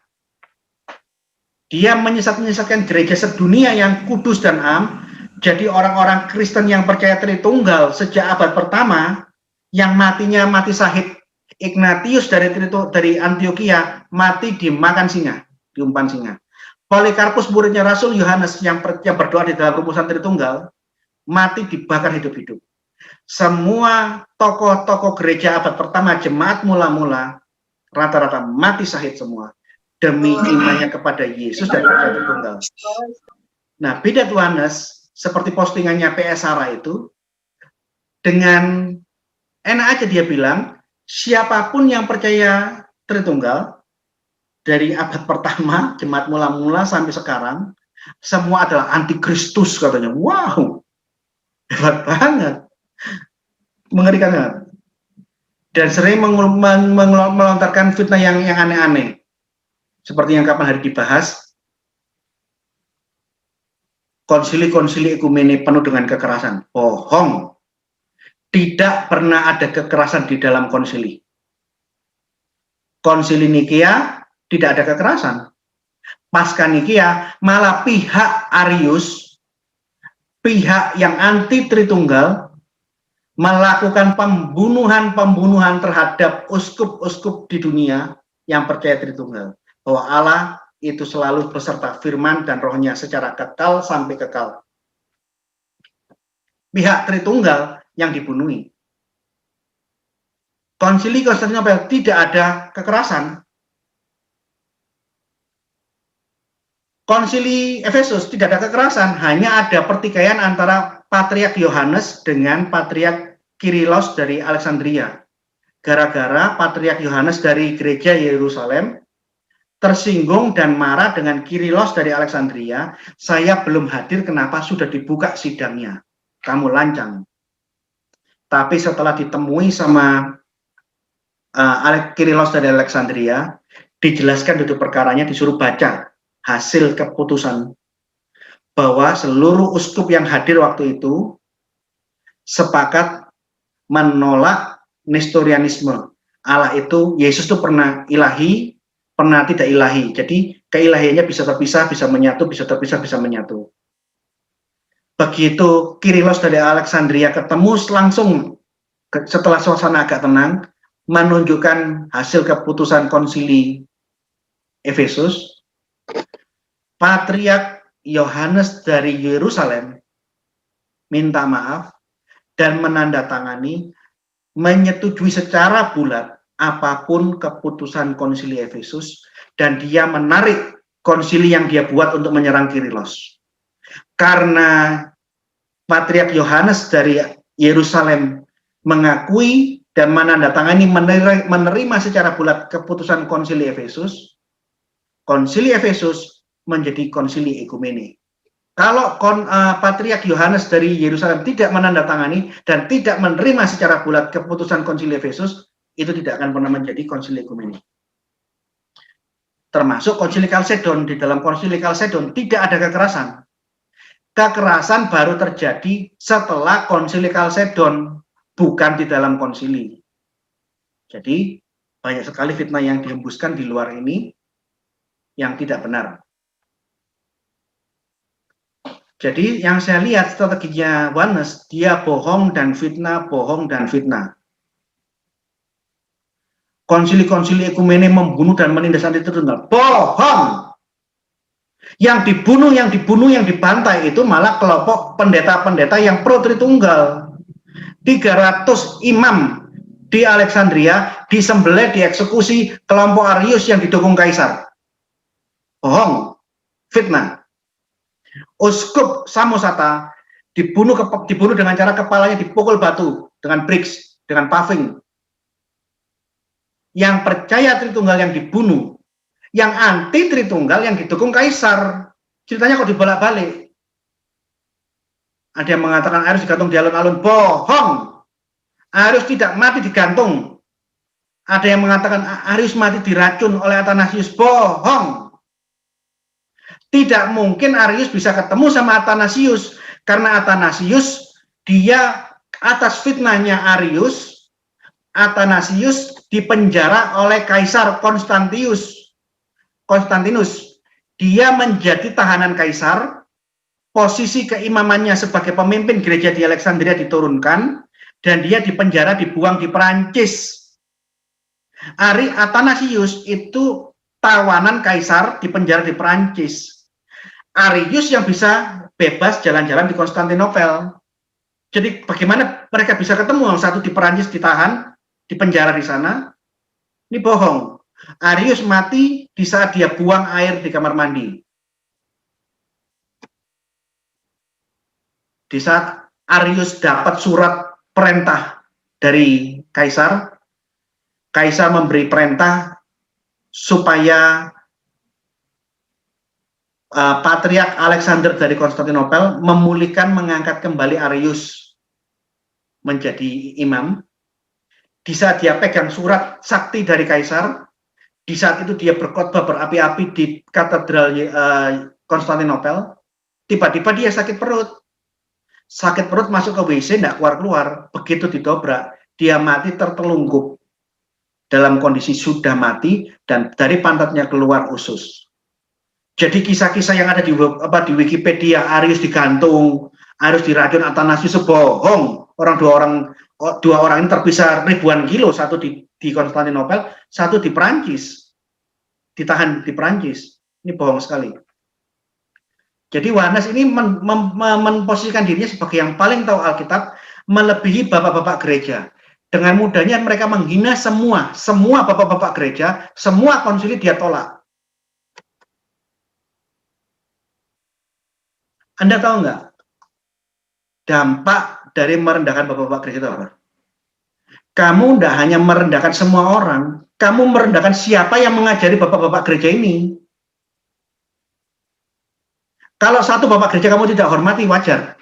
Speaker 4: Dia menyesatkan gereja sedunia yang kudus dan am. Jadi orang-orang Kristen yang percaya Tritunggal sejak abad pertama, yang matinya mati syahid, Ignatius dari Antioquia mati dimakan singa, diumpan singa. Polikarpus muridnya Rasul Yohanes yang berdoa di dalam rumusan Tritunggal mati dibakar hidup-hidup. Semua tokoh-tokoh gereja abad pertama, jemaat mula-mula, rata-rata mati syahid semua demi imannya kepada Yesus dan percaya Tritunggal. Nah, bidat Yohanes seperti postingannya PS Sarah itu, dengan enak aja dia bilang, siapapun yang percaya Tritunggal dari abad pertama, jemaat mula-mula sampai sekarang, semua adalah antikristus katanya. Wow, hebat banget, mengerikan banget. Dan sering melontarkan fitnah yang aneh-aneh. Seperti yang kapan hari dibahas, konsili-konsili ekumene penuh dengan kekerasan. Bohong. Tidak pernah ada kekerasan di dalam konsili. Konsili Nikea tidak ada kekerasan. Pasca Nikea malah pihak Arius, pihak yang anti Tritunggal, melakukan pembunuhan terhadap uskup-uskup di dunia yang percaya Tritunggal. Bahwa Allah itu selalu beserta firman dan rohnya secara kekal sampai kekal. Pihak Tritunggal yang dibunuhi. Konsili Konstantinopel tidak ada kekerasan. Konsili Efesus tidak ada kekerasan, hanya ada pertikaian antara Patriark Yohanes dengan Patriark Kirilos dari Alexandria. Gara-gara Patriark Yohanes dari gereja Yerusalem tersinggung dan marah dengan Kirilos dari Alexandria, saya belum hadir, kenapa sudah dibuka sidangnya? Kamu lancang. Tapi setelah ditemui sama Kirilos dari Alexandria, dijelaskan duduk perkaranya, disuruh baca hasil keputusan bahwa seluruh uskup yang hadir waktu itu sepakat menolak Nestorianisme. Allah itu, Yesus itu pernah ilahi, pernah tidak ilahi. Jadi keilahiannya bisa terpisah, bisa menyatu, bisa terpisah, bisa menyatu. Begitu Kirilos dari Alexandria ketemu langsung setelah suasana agak tenang, menunjukkan hasil keputusan konsili Efesus, Patriark Yohanes dari Yerusalem minta maaf dan menandatangani, menyetujui secara bulat apapun keputusan konsili Efesus, dan dia menarik konsili yang dia buat untuk menyerang Kyrillos. Karena Patriark Yohanes dari Yerusalem mengakui dan menandatangani menerima secara bulat keputusan konsili Efesus menjadi konsili ekumene. Kalau Patriark Yohanes dari Yerusalem tidak menandatangani dan tidak menerima secara bulat keputusan konsili Efesus, itu tidak akan pernah menjadi konsili ekumene. Termasuk konsili Kalsedon. Di dalam konsili Kalsedon tidak ada kekerasan. Kekerasan baru terjadi setelah konsili Kalsedon, bukan di dalam konsili. Jadi banyak sekali fitnah yang dihembuskan di luar ini yang tidak benar. Jadi yang saya lihat strateginya Yohanes, dia bohong dan fitnah, bohong dan fitnah. Konsili-konsili ekumene membunuh dan menindas anti Tritunggal, bohong. Yang dibunuh, yang dibantai itu malah kelompok pendeta-pendeta yang pro Tritunggal. 300 imam di Alexandria disembelih, dieksekusi kelompok Arius yang didukung kaisar. Bohong, fitnah. Uskup Samosata dibunuh dengan cara kepalanya dipukul batu dengan bricks, dengan paving. Yang percaya Tritunggal yang dibunuh, yang anti Tritunggal yang didukung kaisar. Ceritanya kok dibolak-balik. Ada yang mengatakan Arius digantung di alun-alun, bohong. Arius tidak mati digantung. Ada yang mengatakan Arius mati diracun oleh Athanasius, bohong. Tidak mungkin Arius bisa ketemu sama Athanasius, karena Athanasius, dia atas fitnahnya Arius, Athanasius dipenjara oleh Kaisar Konstantinus. Dia menjadi tahanan kaisar, posisi keimamannya sebagai pemimpin gereja di Alexandria diturunkan, dan dia dipenjara, dibuang di Perancis. Athanasius itu tawanan kaisar, dipenjara di Perancis. Arius yang bisa bebas jalan-jalan di Konstantinopel. Jadi bagaimana mereka bisa ketemu? Satu di Perancis ditahan, dipenjara di sana. Ini bohong. Arius mati di saat dia buang air di kamar mandi. Di saat Arius dapat surat perintah dari kaisar, kaisar memberi perintah supaya Patriark Alexander dari Konstantinopel memulihkan, mengangkat kembali Arius menjadi imam. Di saat dia pegang surat sakti dari kaisar, di saat itu dia berkhotbah berapi-api di katedral Konstantinopel, tiba-tiba dia sakit perut. Sakit perut, masuk ke WC, tidak keluar-keluar. Begitu didobrak, dia mati tertelungkup dalam kondisi sudah mati dan dari pantatnya keluar usus. Jadi kisah-kisah yang ada di Wikipedia, Arius digantung, Arius diracun, Athanasius, bohong. Dua orang ini terpisah ribuan kilo, satu di Konstantinopel, satu di Perancis, ditahan di Perancis. Ini bohong sekali. Jadi Yohanes ini memposisikan dirinya sebagai yang paling tahu Alkitab, melebihi bapak-bapak gereja. Dengan mudahnya mereka menghina semua bapak-bapak gereja, semua konsili dia tolak. Anda tahu nggak dampak dari merendahkan bapak-bapak gereja itu apa? Kamu tidak hanya merendahkan semua orang, kamu merendahkan siapa yang mengajari bapak-bapak gereja ini. Kalau satu bapak gereja kamu tidak hormati, wajar.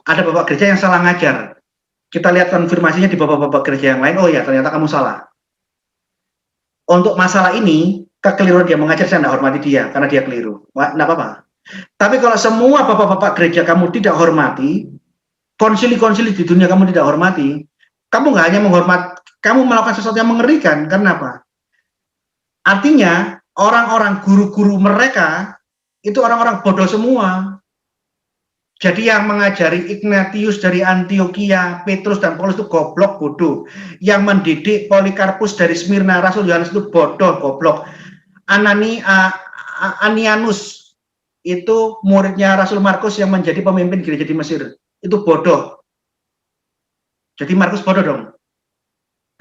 Speaker 4: Ada bapak gereja yang salah ngajar. Kita lihat konfirmasinya di bapak-bapak gereja yang lain, oh ya ternyata kamu salah. Untuk masalah ini, kekeliruan dia mengajar, saya tidak hormati dia, karena dia keliru. Tidak apa-apa. Tapi kalau semua bapak-bapak gereja kamu tidak hormati, konsili-konsili di dunia kamu tidak hormati, kamu nggak hanya menghormati, kamu melakukan sesuatu yang mengerikan. Karena apa? Artinya, orang-orang guru-guru mereka, itu orang-orang bodoh semua. Jadi yang mengajari Ignatius dari Antioquia, Petrus dan Paulus itu goblok, bodoh. Yang mendidik Polikarpus dari Smyrna, Rasul Yohanes itu bodoh, goblok. Anianus itu muridnya Rasul Markus yang menjadi pemimpin gereja di Mesir. Itu bodoh. Jadi Markus bodoh dong.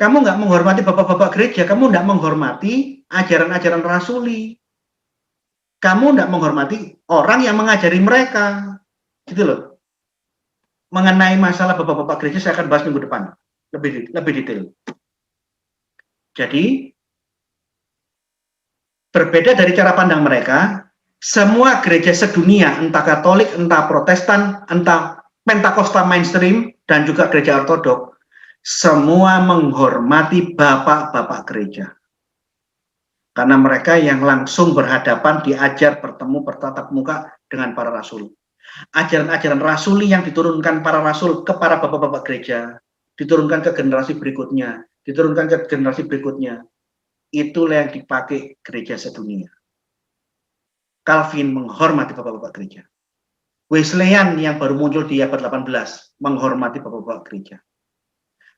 Speaker 4: Kamu nggak menghormati bapak-bapak gereja, kamu nggak menghormati ajaran-ajaran rasuli. Kamu tidak menghormati orang yang mengajari mereka. Gitu loh. Mengenai masalah bapak-bapak gereja saya akan bahas minggu depan. Lebih detail. Jadi, berbeda dari cara pandang mereka, semua gereja sedunia, entah Katolik, entah Protestan, entah Pentakosta mainstream, dan juga gereja Ortodok, semua menghormati bapak-bapak gereja. Karena mereka yang langsung berhadapan, diajar, bertemu, bertatap muka dengan para rasul. Ajaran-ajaran rasuli yang diturunkan para rasul ke para bapak-bapak gereja, diturunkan ke generasi berikutnya, diturunkan ke generasi berikutnya. Itulah yang dipakai gereja sedunia. Calvin menghormati bapak-bapak gereja. Wesleyan yang baru muncul di abad 18 menghormati bapak-bapak gereja.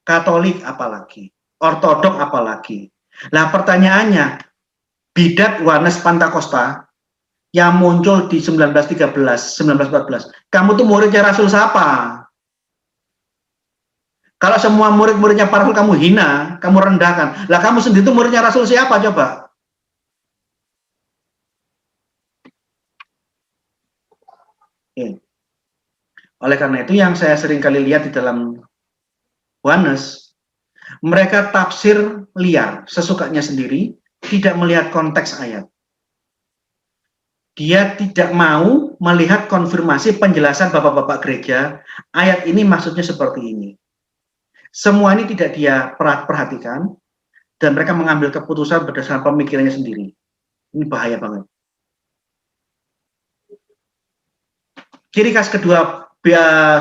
Speaker 4: Katolik apalagi, Ortodok apalagi. Nah pertanyaannya, bidat Yohanes Pantakosta yang muncul di 1913, 1914, kamu tuh muridnya Rasul siapa? Kalau semua murid-muridnya para rasul kamu hina, kamu rendahkan, lah kamu sendiri tuh muridnya Rasul siapa coba? Oleh karena itu yang saya sering kali lihat di dalam Yohanes, mereka tafsir liar, sesukanya sendiri, tidak melihat konteks ayat. Dia tidak mau melihat konfirmasi penjelasan bapak-bapak gereja, ayat ini maksudnya seperti ini. Semua ini tidak dia perhatikan, dan mereka mengambil keputusan berdasarkan pemikirannya sendiri. Ini bahaya banget. Ciri khas kedua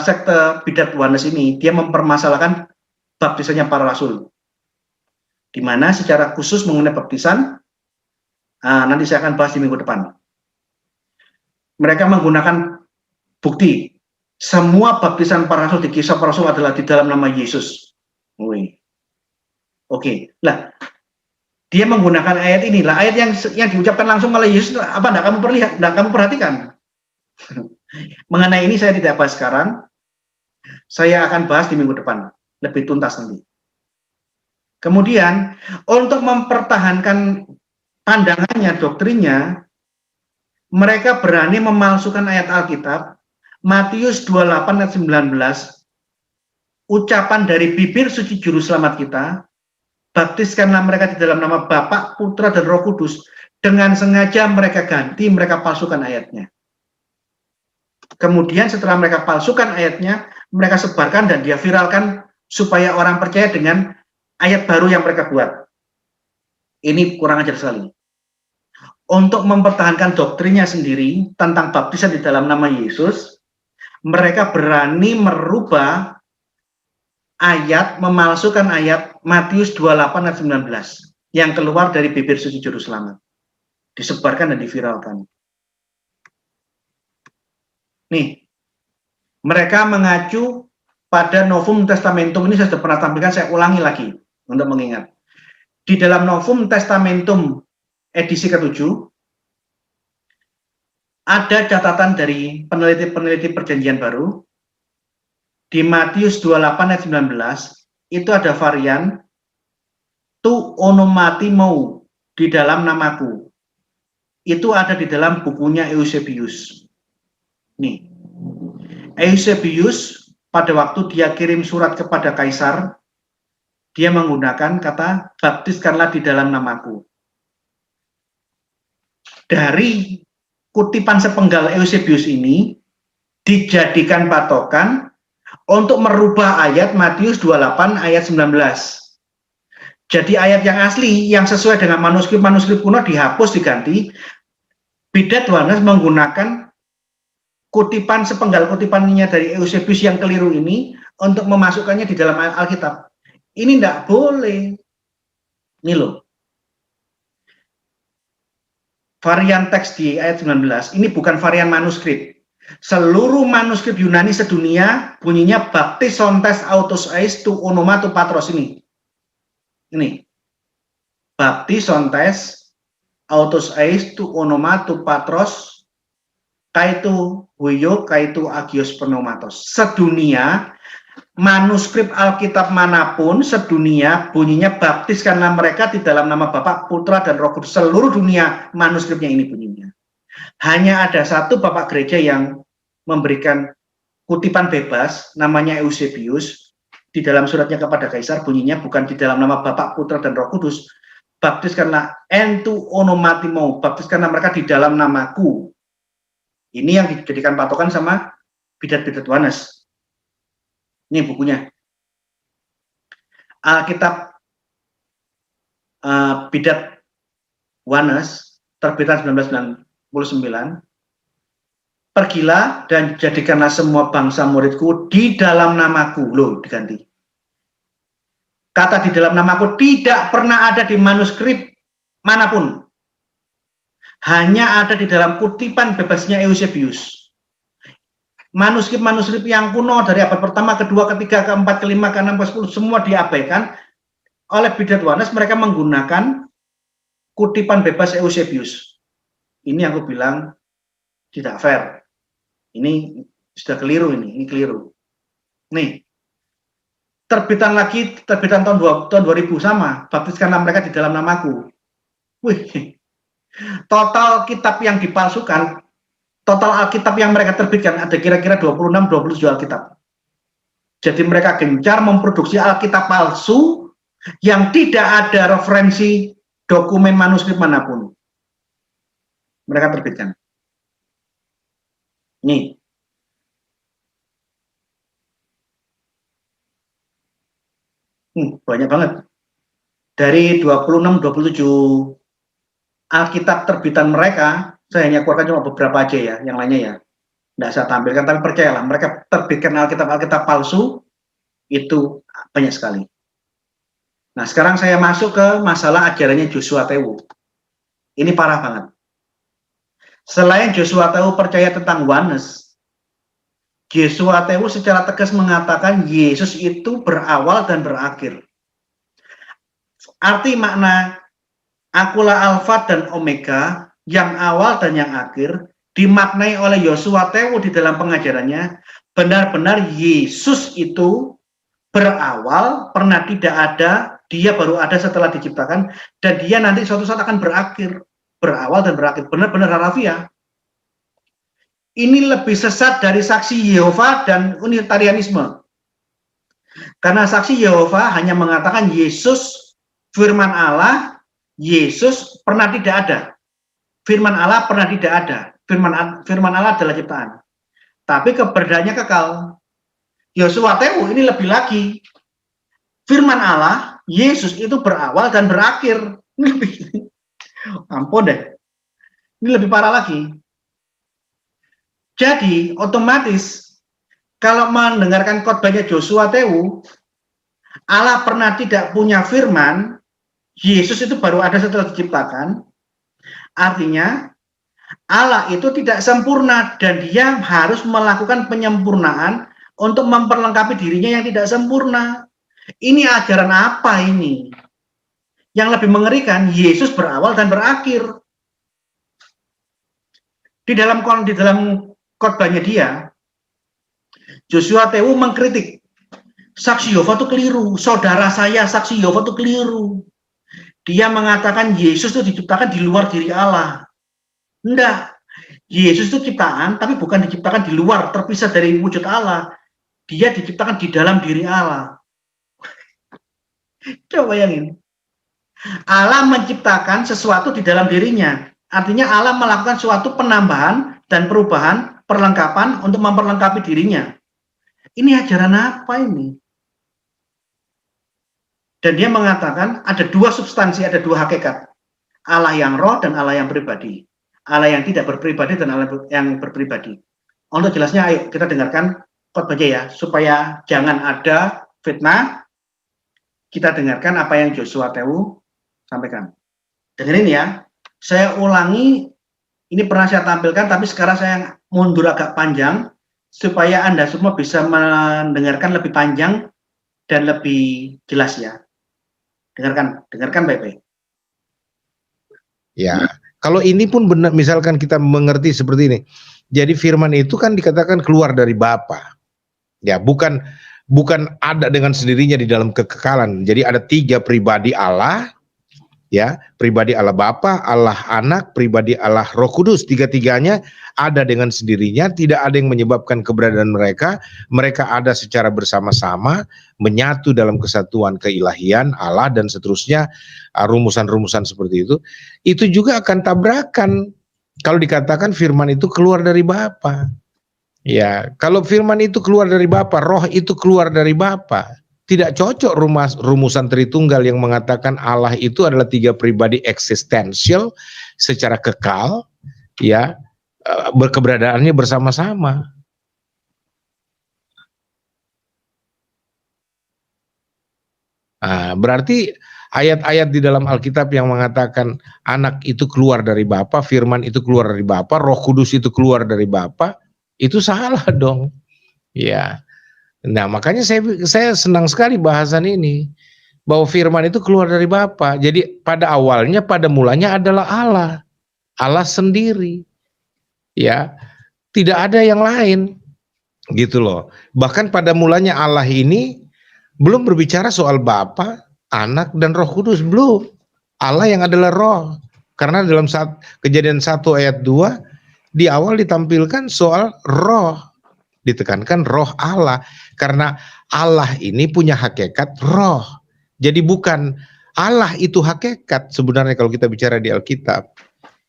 Speaker 4: sekte bidat Yohanes ini, dia mempermasalahkan baptisannya para rasul. Di mana secara khusus mengenai baptisan, nanti saya akan bahas di minggu depan. Mereka menggunakan bukti semua baptisan para rasul di kisah para rasul adalah di dalam nama Yesus. Oke. Lah, dia menggunakan ayat ini. Lah, ayat yang diucapkan langsung oleh Yesus apa? Enggak kamu perhatikan. Mengenai ini saya tidak bahas sekarang. Saya akan bahas di minggu depan, lebih tuntas nanti. Kemudian, untuk mempertahankan pandangannya, doktrinnya, mereka berani memalsukan ayat Alkitab. Matius 28 ayat 19, ucapan dari bibir suci juru selamat kita, baptiskanlah mereka di dalam nama Bapa, Putra, dan Roh Kudus. Dengan sengaja mereka ganti, mereka palsukan ayatnya. Kemudian setelah mereka palsukan ayatnya, mereka sebarkan dan dia viralkan supaya orang percaya dengan ayat baru yang mereka buat. Ini kurang ajar sekali. Untuk mempertahankan doktrinnya sendiri tentang baptisan di dalam nama Yesus, mereka berani merubah ayat, memalsukan ayat Matius 28 ayat 19 yang keluar dari bibir suci juru selamat. Disebarkan dan diviralkan. Nih, mereka mengacu pada Novum Testamentum, ini saya sudah pernah tampilkan, saya ulangi lagi untuk mengingat. Di dalam Novum Testamentum edisi ke-7, ada catatan dari peneliti-peneliti perjanjian baru, di Matius 28 ayat 19, itu ada varian, tu onomatimou, di dalam namaku. Itu ada di dalam bukunya Eusebius. Nih, Eusebius pada waktu dia kirim surat kepada Kaisar, dia menggunakan kata baptiskanlah di dalam namaku. Dari kutipan sepenggal Eusebius ini dijadikan patokan untuk merubah ayat Matius 28 ayat 19. Jadi ayat yang asli yang sesuai dengan manuskrip-manuskrip kuno dihapus, diganti. Bidat Yohanes menggunakan kutipan sepenggal kutipannya dari Eusebius yang keliru ini untuk memasukkannya di dalam Alkitab. Ini tidak boleh. Ini loh. Varian teks di ayat 19, ini bukan varian manuskrip. Seluruh manuskrip Yunani sedunia bunyinya baptis sontes autos eis tu onoma tu patros ini. Ini. Baptis sontes autos eis tu onoma tu patros kaitu huyo kaitu agios pneumatos. Sedunia manuskrip Alkitab manapun sedunia bunyinya baptiskanlah mereka di dalam nama Bapa, Putra, dan Roh Kudus. Seluruh dunia manuskripnya ini bunyinya. Hanya ada satu bapak gereja yang memberikan kutipan bebas, namanya Eusebius. Di dalam suratnya kepada Kaisar bunyinya bukan di dalam nama Bapa, Putra, dan Roh Kudus. Baptiskanlah entu onomatimo, baptiskanlah mereka di dalam namaku. Ini yang dijadikan patokan sama bidat-bidat Yohanes. Ini bukunya. Alkitab Bidat Yohanes, terbitan 1999. Pergilah dan jadikanlah semua bangsa muridku di dalam namaku. Loh, diganti. Kata di dalam namaku tidak pernah ada di manuskrip manapun. Hanya ada di dalam kutipan bebasnya Eusebius. Manuskrip-manuskrip yang kuno dari abad pertama, kedua, ketiga, keempat, kelima, keenam, ke-10 semua diabaikan oleh bidat Yohanes. Mereka menggunakan kutipan bebas Eusebius. Ini aku bilang tidak fair. Ini sudah keliru, ini keliru. Nih, terbitan tahun 2000 sama, baptiskanlah mereka di dalam namaku. Wih, total kitab yang dipalsukan, total Alkitab yang mereka terbitkan ada kira-kira 26-27 Alkitab. Jadi mereka gencar memproduksi Alkitab palsu yang tidak ada referensi dokumen manuskrip manapun. Mereka terbitkan. Nih. Banyak banget. Dari 26-27 Alkitab terbitan mereka, saya hanya keluarkan cuma beberapa aja ya, yang lainnya ya tidak saya tampilkan, tapi percayalah mereka terbitkan Alkitab palsu itu banyak sekali. Nah, sekarang saya masuk ke masalah ajarannya Joshua Tewu. Ini parah banget. Selain Joshua Tewu percaya tentang oneness, Joshua Tewu secara tegas mengatakan Yesus itu berawal dan berakhir. Arti makna akulah Alfa dan Omega, yang awal dan yang akhir, dimaknai oleh Joshua Tewu di dalam pengajarannya, benar-benar Yesus itu berawal, pernah tidak ada, dia baru ada setelah diciptakan, dan dia nanti suatu saat akan berakhir. Berawal dan berakhir, benar-benar harafiah. Ini lebih sesat dari saksi Yehova dan Unitarianisme. Karena saksi Yehova hanya mengatakan Yesus, firman Allah, Yesus pernah tidak ada. Firman Allah pernah tidak ada. Firman Allah adalah ciptaan. Tapi keberadaannya kekal. Joshua Tewu ini lebih lagi. Firman Allah, Yesus itu berawal dan berakhir. Ampun deh. Ini lebih parah lagi. Jadi otomatis kalau mendengarkan khotbahnya Joshua Tewu, Allah pernah tidak punya firman, Yesus itu baru ada setelah diciptakan. Artinya Allah itu tidak sempurna dan dia harus melakukan penyempurnaan untuk memperlengkapi dirinya yang tidak sempurna. Ini ajaran apa ini? Yang lebih mengerikan, Yesus berawal dan berakhir. Di dalam khotbahnya dia, Joshua Tewu mengkritik, saksi Yehova itu keliru, saudara saya saksi Yehova itu keliru. Dia mengatakan Yesus itu diciptakan di luar diri Allah. Enggak, Yesus itu ciptaan, tapi bukan diciptakan di luar, terpisah dari wujud Allah. Dia diciptakan di dalam diri Allah. Coba bayangin. Allah menciptakan sesuatu di dalam dirinya. Artinya Allah melakukan suatu penambahan dan perubahan, perlengkapan untuk memperlengkapi dirinya. Ini ajaran apa ini? Dan dia mengatakan ada dua substansi, ada dua hakikat. Allah yang roh dan Allah yang pribadi. Allah yang tidak berpribadi dan Allah yang berpribadi. Untuk jelasnya, ayo kita dengarkan khotbahnya ya, supaya jangan ada fitnah. Kita dengarkan apa yang Joshua Tewu sampaikan. Dengerin ya, saya ulangi, ini pernah saya tampilkan, tapi sekarang saya mundur agak panjang, supaya Anda semua bisa mendengarkan lebih panjang dan lebih jelas ya. Dengarkan baik-baik.
Speaker 5: Ya, kalau ini pun benar, misalkan kita mengerti seperti ini. Jadi firman itu kan dikatakan keluar dari Bapa. Ya, bukan bukan ada dengan sendirinya di dalam kekekalan. Jadi ada 3 pribadi Allah, ya, pribadi Allah Bapa, Allah Anak, pribadi Allah Roh Kudus. Tiga-tiganya ada dengan sendirinya, tidak ada yang menyebabkan keberadaan mereka. Mereka ada secara bersama-sama, menyatu dalam kesatuan keilahian Allah dan seterusnya, rumusan-rumusan seperti itu. Itu juga akan tabrakan kalau dikatakan firman itu keluar dari Bapa. Ya, kalau firman itu keluar dari Bapa, roh itu keluar dari Bapa. Tidak cocok rumusan Tritunggal yang mengatakan Allah itu adalah 3 pribadi eksistensial secara kekal, ya, berkeberadaannya bersama-sama. Berarti ayat-ayat di dalam Alkitab yang mengatakan anak itu keluar dari Bapa, firman itu keluar dari Bapa, Roh Kudus itu keluar dari Bapa, itu salah dong. Ya. Nah, makanya saya senang sekali bahasan ini, bahwa firman itu keluar dari Bapa. Jadi pada awalnya, pada mulanya adalah Allah. Allah sendiri. Ya. Tidak ada yang lain. Gitu loh. Bahkan pada mulanya Allah ini belum berbicara soal Bapa, Anak dan Roh Kudus, belum. Allah yang adalah roh. Karena dalam Kejadian 1 ayat 2 di awal ditampilkan soal roh. Ditekankan roh Allah, karena Allah ini punya hakikat roh. Jadi bukan Allah itu hakikat sebenarnya kalau kita bicara di Alkitab.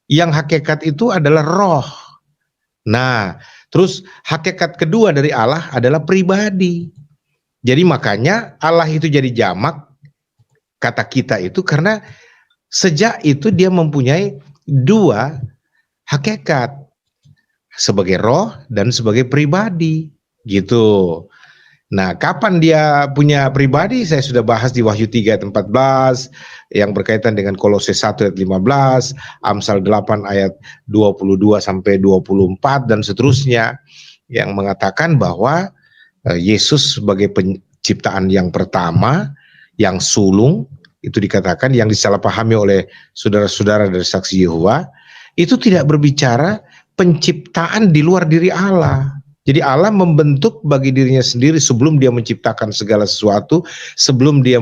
Speaker 5: Yang hakikat itu adalah roh. Nah, terus hakikat kedua dari Allah adalah pribadi. Jadi makanya Allah itu jadi jamak, kata kita itu, karena sejak itu dia mempunyai 2 hakikat. Sebagai roh dan sebagai pribadi, gitu. Nah, kapan dia punya pribadi? Saya sudah bahas di Wahyu 3 ayat 14, yang berkaitan dengan Kolose 1 ayat 15, Amsal 8 ayat 22 sampai 24 dan seterusnya, yang mengatakan bahwa Yesus sebagai penciptaan yang pertama, yang sulung, itu dikatakan yang disalahpahami oleh saudara-saudara dari Saksi Yehova, itu tidak berbicara penciptaan di luar diri Allah. Jadi Allah membentuk bagi dirinya sendiri sebelum dia menciptakan segala sesuatu, sebelum dia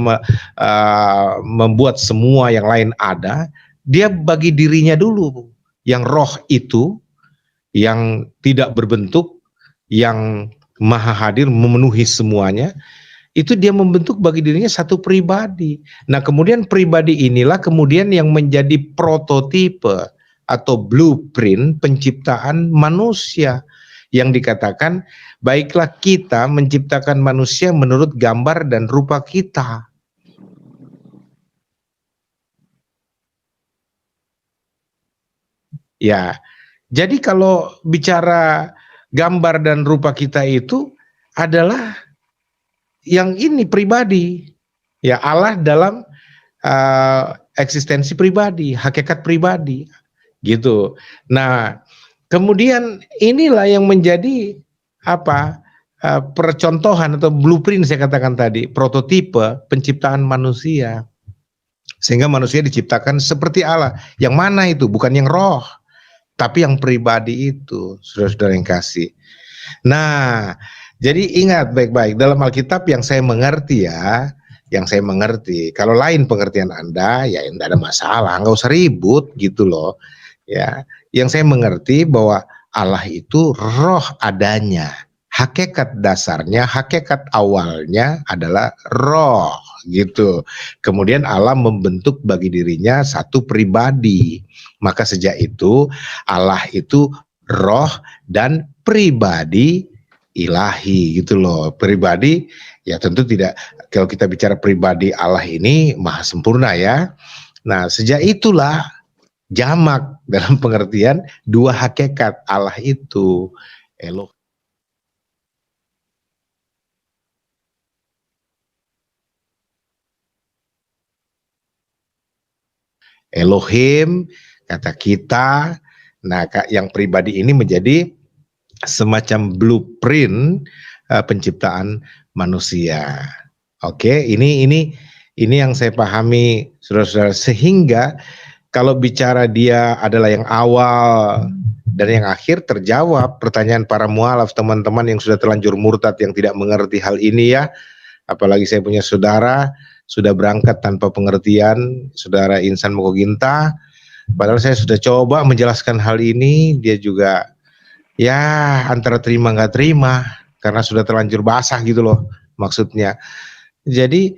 Speaker 5: membuat semua yang lain ada, dia bagi dirinya dulu. Yang roh itu, yang tidak berbentuk, yang maha hadir memenuhi semuanya, itu dia membentuk bagi dirinya satu pribadi. Nah, kemudian pribadi inilah kemudian yang menjadi prototipe atau blueprint penciptaan manusia, yang dikatakan baiklah kita menciptakan manusia menurut gambar dan rupa kita. Ya, jadi kalau bicara gambar dan rupa kita itu adalah yang ini pribadi, ya, Allah dalam eksistensi pribadi, hakikat pribadi. Gitu. Nah, kemudian inilah yang menjadi percontohan atau blueprint saya katakan tadi, prototipe penciptaan manusia. Sehingga manusia diciptakan seperti Allah. Yang mana itu? Bukan yang roh, tapi yang pribadi itu, saudara-saudara yang kasih. Nah, jadi ingat baik-baik, dalam Alkitab yang saya mengerti ya, kalau lain pengertian Anda, ya tidak ada masalah, nggak usah ribut gitu loh. Ya, yang saya mengerti bahwa Allah itu roh adanya, hakikat dasarnya, hakikat awalnya adalah roh, gitu. Kemudian Allah membentuk bagi dirinya satu pribadi. Maka sejak itu Allah itu roh dan pribadi ilahi, gitu loh. Pribadi, ya tentu tidak, kalau kita bicara pribadi Allah ini maha sempurna ya. Nah, sejak itulah jamak dalam pengertian 2 hakikat Allah itu, Elohim, kata kita. Nah, yang pribadi ini menjadi semacam blueprint penciptaan manusia. Oke, ini yang saya pahami, saudara-saudara, sehingga kalau bicara dia adalah yang awal, dan yang akhir terjawab pertanyaan para mualaf, teman-teman yang sudah terlanjur murtad yang tidak mengerti hal ini ya. Apalagi saya punya saudara sudah berangkat tanpa pengertian, saudara Insan Mokoginta. Padahal saya sudah coba menjelaskan hal ini, dia juga ya antara terima nggak terima karena sudah terlanjur basah gitu loh maksudnya. Jadi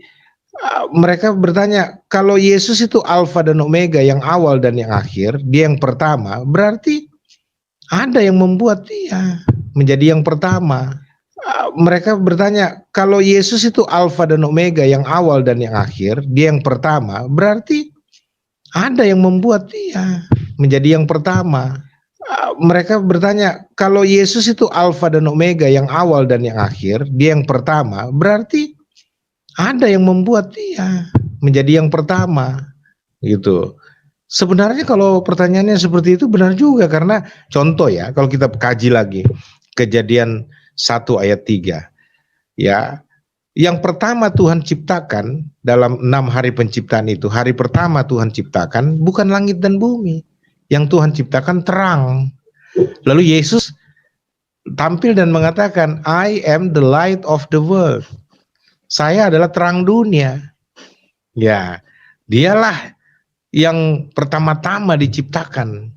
Speaker 5: mereka bertanya, kalau Yesus itu Alfa dan Omega, yang awal dan yang akhir, dia yang pertama, berarti ada yang membuat dia menjadi yang pertama. Mereka bertanya, kalau Yesus itu Alfa dan Omega, yang awal dan yang akhir, dia yang pertama, berarti ada yang membuat dia menjadi yang pertama. Mereka bertanya, kalau Yesus itu Alfa dan Omega, yang awal dan yang akhir, dia yang pertama, berarti ada yang membuat dia menjadi yang pertama, gitu. Sebenarnya kalau pertanyaannya seperti itu benar juga, karena contoh ya, kalau kita kaji lagi Kejadian 1 ayat 3, ya, yang pertama Tuhan ciptakan dalam 6 hari penciptaan itu, hari pertama Tuhan ciptakan bukan langit dan bumi, yang Tuhan ciptakan terang. Lalu Yesus tampil dan mengatakan, I am the light of the world. Saya adalah terang dunia. Ya, dialah yang pertama-tama diciptakan,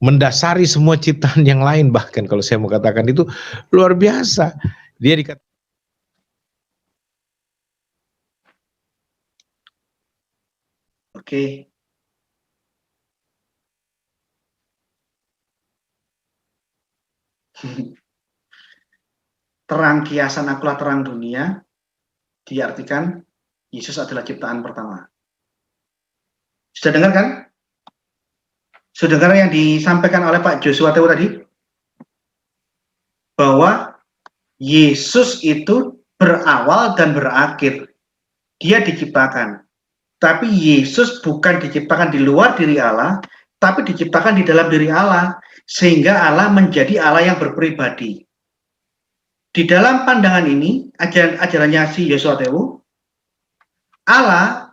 Speaker 5: mendasari semua ciptaan yang lain. Bahkan kalau saya mau katakan itu luar biasa. Dia dikatakan
Speaker 4: Oke. Terang kiasan akulah terang dunia, diartikan Yesus adalah ciptaan pertama. Sudah dengar kan? Sudah dengar yang disampaikan oleh Pak Joshua Tewo tadi? Bahwa Yesus itu berawal dan berakhir. Dia diciptakan. Tapi Yesus bukan diciptakan di luar diri Allah, tapi diciptakan di dalam diri Allah. Sehingga Allah menjadi Allah yang berpribadi. Di dalam pandangan ini, ajarannya si Joshua Tewo, Allah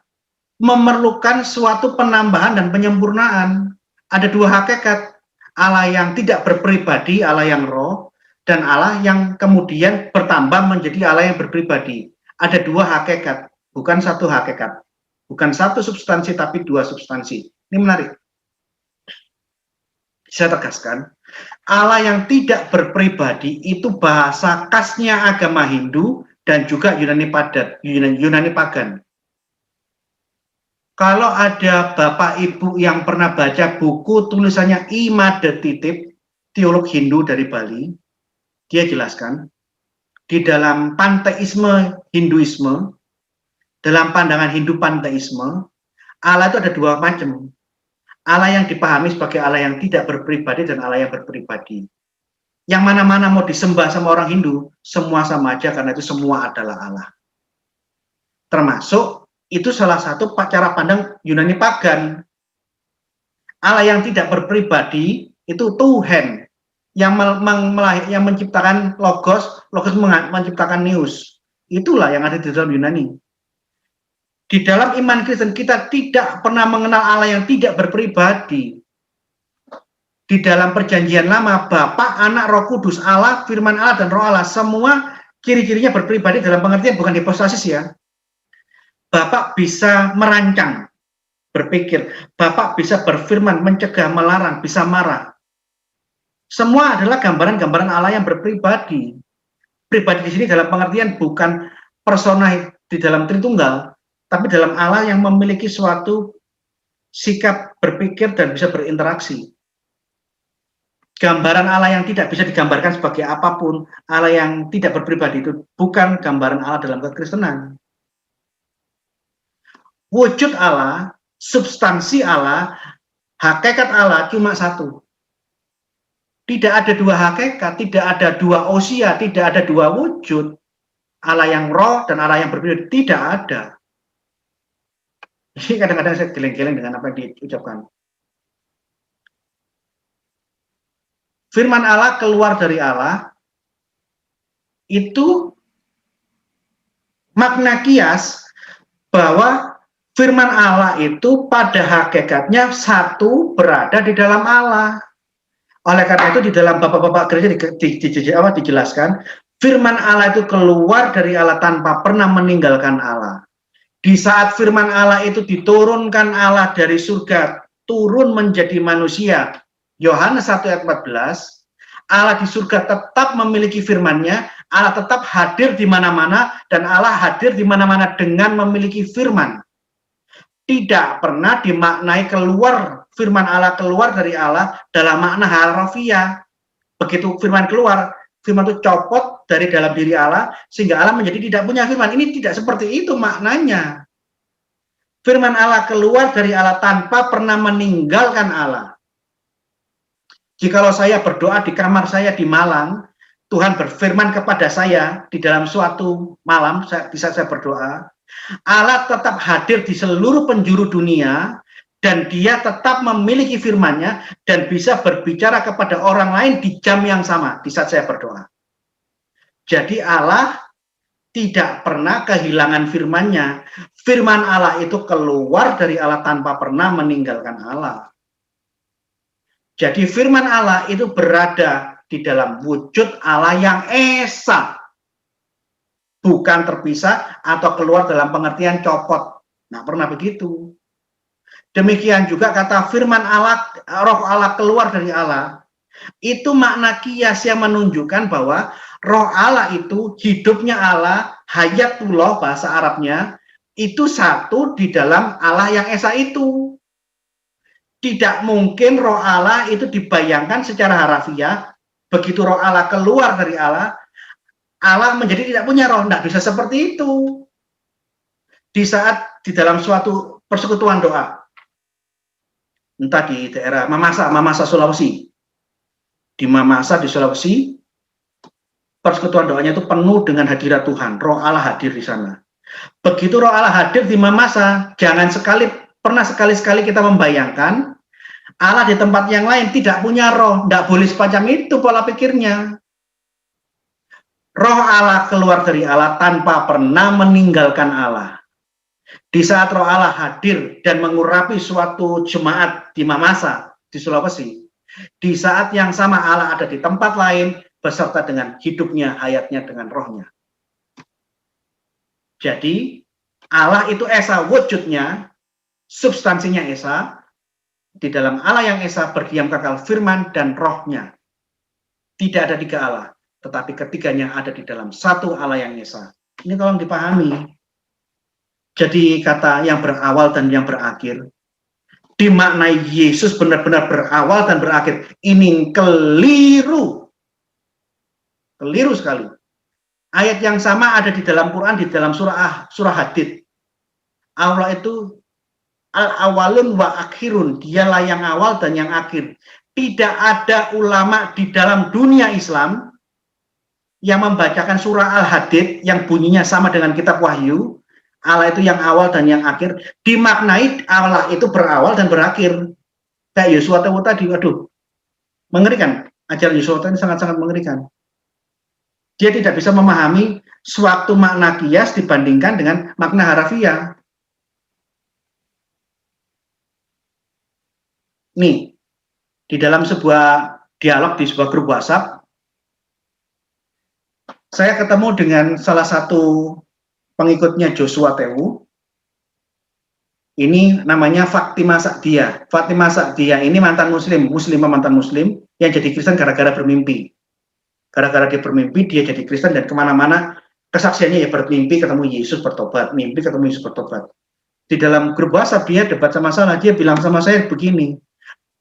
Speaker 4: memerlukan suatu penambahan dan penyempurnaan. Ada dua hakikat, Allah yang tidak berpribadi, Allah yang roh, dan Allah yang kemudian bertambah menjadi Allah yang berpribadi. Ada dua hakikat, bukan satu hakikat. Bukan satu substansi, tapi dua substansi. Ini menarik. Saya tegaskan, Allah yang tidak berpribadi itu bahasa khasnya agama Hindu dan juga Yunani padat, Yunani pagan. Kalau ada Bapak Ibu yang pernah baca buku tulisannya Imadetitip, teolog Hindu dari Bali, dia jelaskan, di dalam panteisme Hinduisme, dalam pandangan Hindu panteisme, Allah itu ada dua macam. Allah yang dipahami sebagai Allah yang tidak berpribadi dan Allah yang berpribadi. Yang mana-mana mau disembah sama orang Hindu, semua sama aja karena itu semua adalah Allah. Termasuk itu salah satu cara pandang Yunani pagan. Allah yang tidak berpribadi itu Tuhan yang menciptakan logos menciptakan neus. Itulah yang ada di dalam Yunani. Di dalam iman Kristen kita tidak pernah mengenal Allah yang tidak berpribadi. Di dalam perjanjian lama, Bapa, Anak, Roh Kudus, Allah, Firman Allah, dan Roh Allah, semua ciri-cirinya berpribadi dalam pengertian bukan hipostasis ya. Bapak bisa merancang, berpikir. Bapak bisa berfirman, mencegah, melarang, bisa marah. Semua adalah gambaran-gambaran Allah yang berpribadi. Pribadi di sini dalam pengertian bukan persona di dalam Tritunggal, tapi dalam Allah yang memiliki suatu sikap berpikir dan bisa berinteraksi. Gambaran Allah yang tidak bisa digambarkan sebagai apapun, Allah yang tidak berpribadi itu bukan gambaran Allah dalam kekristenan. Wujud Allah, substansi Allah, hakikat Allah cuma satu. Tidak ada dua hakikat, tidak ada dua ousia, tidak ada dua wujud. Allah yang roh dan Allah yang berpribadi tidak ada. Ini kadang-kadang saya geleng-geleng dengan apa yang diucapkan. Firman Allah keluar dari Allah, itu makna kias bahwa firman Allah itu pada hakikatnya satu berada di dalam Allah. Oleh karena itu di dalam bapak-bapak gereja dijelaskan, firman Allah itu keluar dari Allah tanpa pernah meninggalkan Allah. Di saat firman Allah itu diturunkan Allah dari surga, turun menjadi manusia. Yohanes 1 ayat 14, Allah di surga tetap memiliki firman-Nya, Allah tetap hadir di mana-mana, dan Allah hadir di mana-mana dengan memiliki firman. Tidak pernah dimaknai keluar, firman Allah keluar dari Allah dalam makna harfiah. Begitu firman keluar, firman itu copot dari dalam diri Allah, sehingga Allah menjadi tidak punya firman. Ini tidak seperti itu maknanya. Firman Allah keluar dari Allah tanpa pernah meninggalkan Allah. Jikalau saya berdoa di kamar saya di Malang, Tuhan berfirman kepada saya di dalam suatu malam, di saat saya berdoa, Allah tetap hadir di seluruh penjuru dunia, dan dia tetap memiliki firman-Nya dan bisa berbicara kepada orang lain di jam yang sama di saat saya berdoa. Jadi Allah tidak pernah kehilangan firman-Nya. Firman Allah itu keluar dari Allah tanpa pernah meninggalkan Allah. Jadi firman Allah itu berada di dalam wujud Allah yang esa, bukan terpisah atau keluar dalam pengertian copot. Nah, pernah begitu. Demikian juga kata firman Allah, roh Allah keluar dari Allah. Itu makna kias yang menunjukkan bahwa roh Allah itu, hidupnya Allah, hayatullah bahasa Arabnya, itu satu di dalam Allah yang esa itu. Tidak mungkin roh Allah itu dibayangkan secara harafiah. Begitu roh Allah keluar dari Allah, Allah menjadi tidak punya roh. Tidak bisa seperti itu. Di saat di dalam suatu persekutuan doa, entah di daerah Mamasa Sulawesi, di Mamasa di Sulawesi, persekutuan doanya itu penuh dengan hadirat Tuhan. Roh Allah hadir di sana. Begitu roh Allah hadir di Mamasa, jangan pernah sekali-sekali kita membayangkan Allah di tempat yang lain tidak punya roh. Tidak boleh semacam itu pola pikirnya. Roh Allah keluar dari Allah tanpa pernah meninggalkan Allah. Di saat roh Allah hadir dan mengurapi suatu jemaat di Mamasa, di Sulawesi, di saat yang sama Allah ada di tempat lain beserta dengan hidupnya, hayatnya, dengan rohnya. Jadi Allah itu esa wujudnya, substansinya esa. Di dalam Allah yang esa berdiam kekal firman dan rohnya. Tidak ada tiga Allah, tetapi ketiganya ada di dalam satu Allah yang esa. Ini tolong dipahami. Jadi kata yang berawal dan yang berakhir, dimaknai Yesus benar-benar berawal dan berakhir, ini keliru. Keliru sekali. Ayat yang sama ada di dalam Quran, di dalam surah Hadid. Allah itu al-awalun wa akhirun, dialah yang awal dan yang akhir. Tidak ada ulama di dalam dunia Islam yang membacakan surah Al-Hadid yang bunyinya sama dengan kitab Wahyu, Allah itu yang awal dan yang akhir, dimaknai Allah itu berawal dan berakhir. Kayak Yosua tadi, waduh, mengerikan. Ajaran Yosua ini sangat-sangat mengerikan. Dia tidak bisa memahami suatu makna kias dibandingkan dengan makna harafiah. Nih, di dalam sebuah dialog di sebuah grup WhatsApp, saya ketemu dengan salah satu pengikutnya Joshua Tewu. Ini namanya Fatimah Sa'diyah. Fatimah Sa'diyah ini mantan muslimah mantan muslim yang jadi Kristen gara-gara bermimpi. Gara-gara dia bermimpi, dia jadi Kristen dan kemana-mana kesaksiannya ya bermimpi ketemu Yesus bertobat, mimpi ketemu Yesus bertobat. Di dalam grup WhatsApp dia debat sama saya, dia bilang sama saya begini,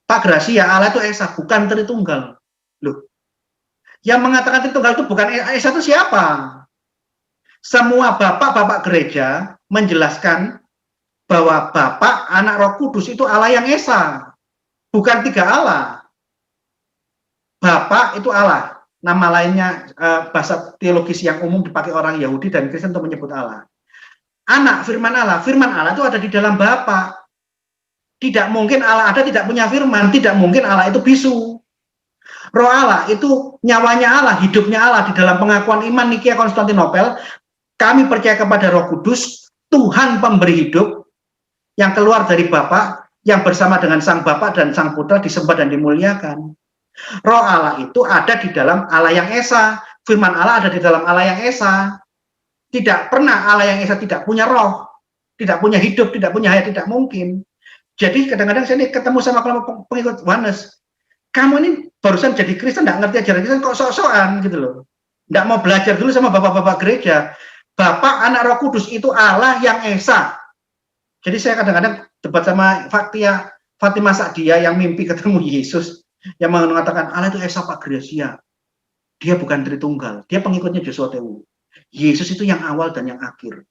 Speaker 4: Pak Gracia, Allah itu esa, bukan Tritunggal. Loh, yang mengatakan Tritunggal itu bukan esa itu siapa? Semua bapak-bapak gereja menjelaskan bahwa Bapa, Anak, Roh Kudus itu Allah yang esa, bukan tiga Allah. Bapa itu Allah, nama lainnya bahasa teologis yang umum dipakai orang Yahudi dan Kristen untuk menyebut Allah. Anak, firman Allah itu ada di dalam Bapa. Tidak mungkin Allah ada tidak punya firman, tidak mungkin Allah itu bisu. Roh Allah itu nyawanya Allah, hidupnya Allah. Di dalam pengakuan iman Nikia Konstantinopel, kami percaya kepada Roh Kudus, Tuhan pemberi hidup, yang keluar dari Bapa, yang bersama dengan Sang Bapa dan Sang Putra disembah dan dimuliakan. Roh Allah itu ada di dalam Allah yang Esa. Firman Allah ada di dalam Allah yang Esa. Tidak pernah Allah yang Esa tidak punya roh, tidak punya hidup, tidak punya hayat, tidak mungkin. Jadi kadang-kadang saya ini ketemu sama kelompok pengikut Yohanes. Kamu ini barusan jadi Kristen, nggak ngerti ajaran Kristen, kok sok-sokan gitu loh. Nggak mau belajar dulu sama bapak-bapak gereja. Bapak, Anak, Roh Kudus itu Allah yang Esa. Jadi saya kadang-kadang debat sama Fatimah Sa'diyah yang mimpi ketemu Yesus, yang mengatakan Allah itu Esa Pak Gracia. Dia bukan Tritunggal, dia pengikutnya Joshua Tewu. Yesus itu yang awal dan yang akhir.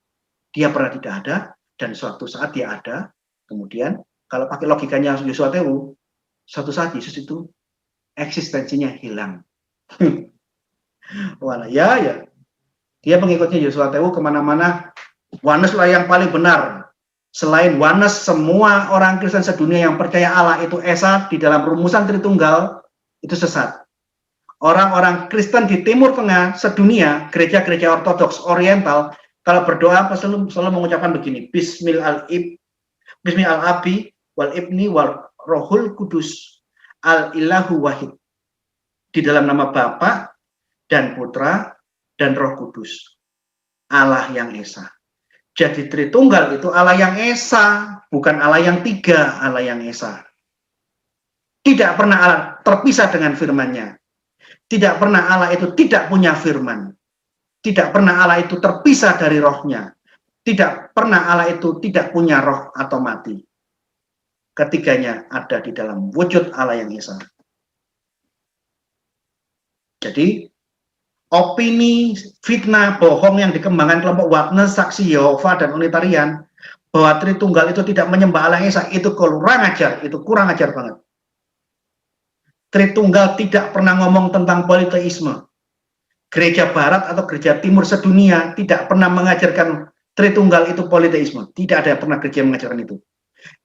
Speaker 4: Dia pernah tidak ada, dan suatu saat dia ada. Kemudian, kalau pakai logikanya Joshua Tewu, suatu saat Yesus itu eksistensinya hilang. Wala, ya. Dia pengikutnya Joshua Tewu kemana-mana. Yohanes lah yang paling benar. Selain Yohanes, semua orang Kristen sedunia yang percaya Allah itu Esa di dalam rumusan Tritunggal, itu sesat. Orang-orang Kristen di Timur Tengah sedunia, gereja-gereja Ortodoks Oriental, kalau berdoa selalu mengucapkan begini, Bismil al-Abi wal Ibni wal Rohul Kudus al-Ilahu Wahid. Di dalam nama Bapa dan Putra dan Roh Kudus, Allah yang Esa. Jadi Tritunggal itu Allah yang Esa, bukan Allah yang tiga, Allah yang Esa. Tidak pernah Allah terpisah dengan firman-Nya. Tidak pernah Allah itu tidak punya firman. Tidak pernah Allah itu terpisah dari rohnya. Tidak pernah Allah itu tidak punya roh atau mati. Ketiganya ada di dalam wujud Allah yang Esa. Jadi, opini fitnah bohong yang dikembangkan kelompok Witness, Saksi Yehova, dan Unitarian bahwa Tritunggal itu tidak menyembah Allah yang Esa, itu kurang ajar, itu kurang ajar banget. Tritunggal tidak pernah ngomong tentang politeisme. Gereja Barat atau Gereja Timur sedunia tidak pernah mengajarkan Tritunggal itu politeisme. Tidak ada pernah gereja yang mengajarkan itu.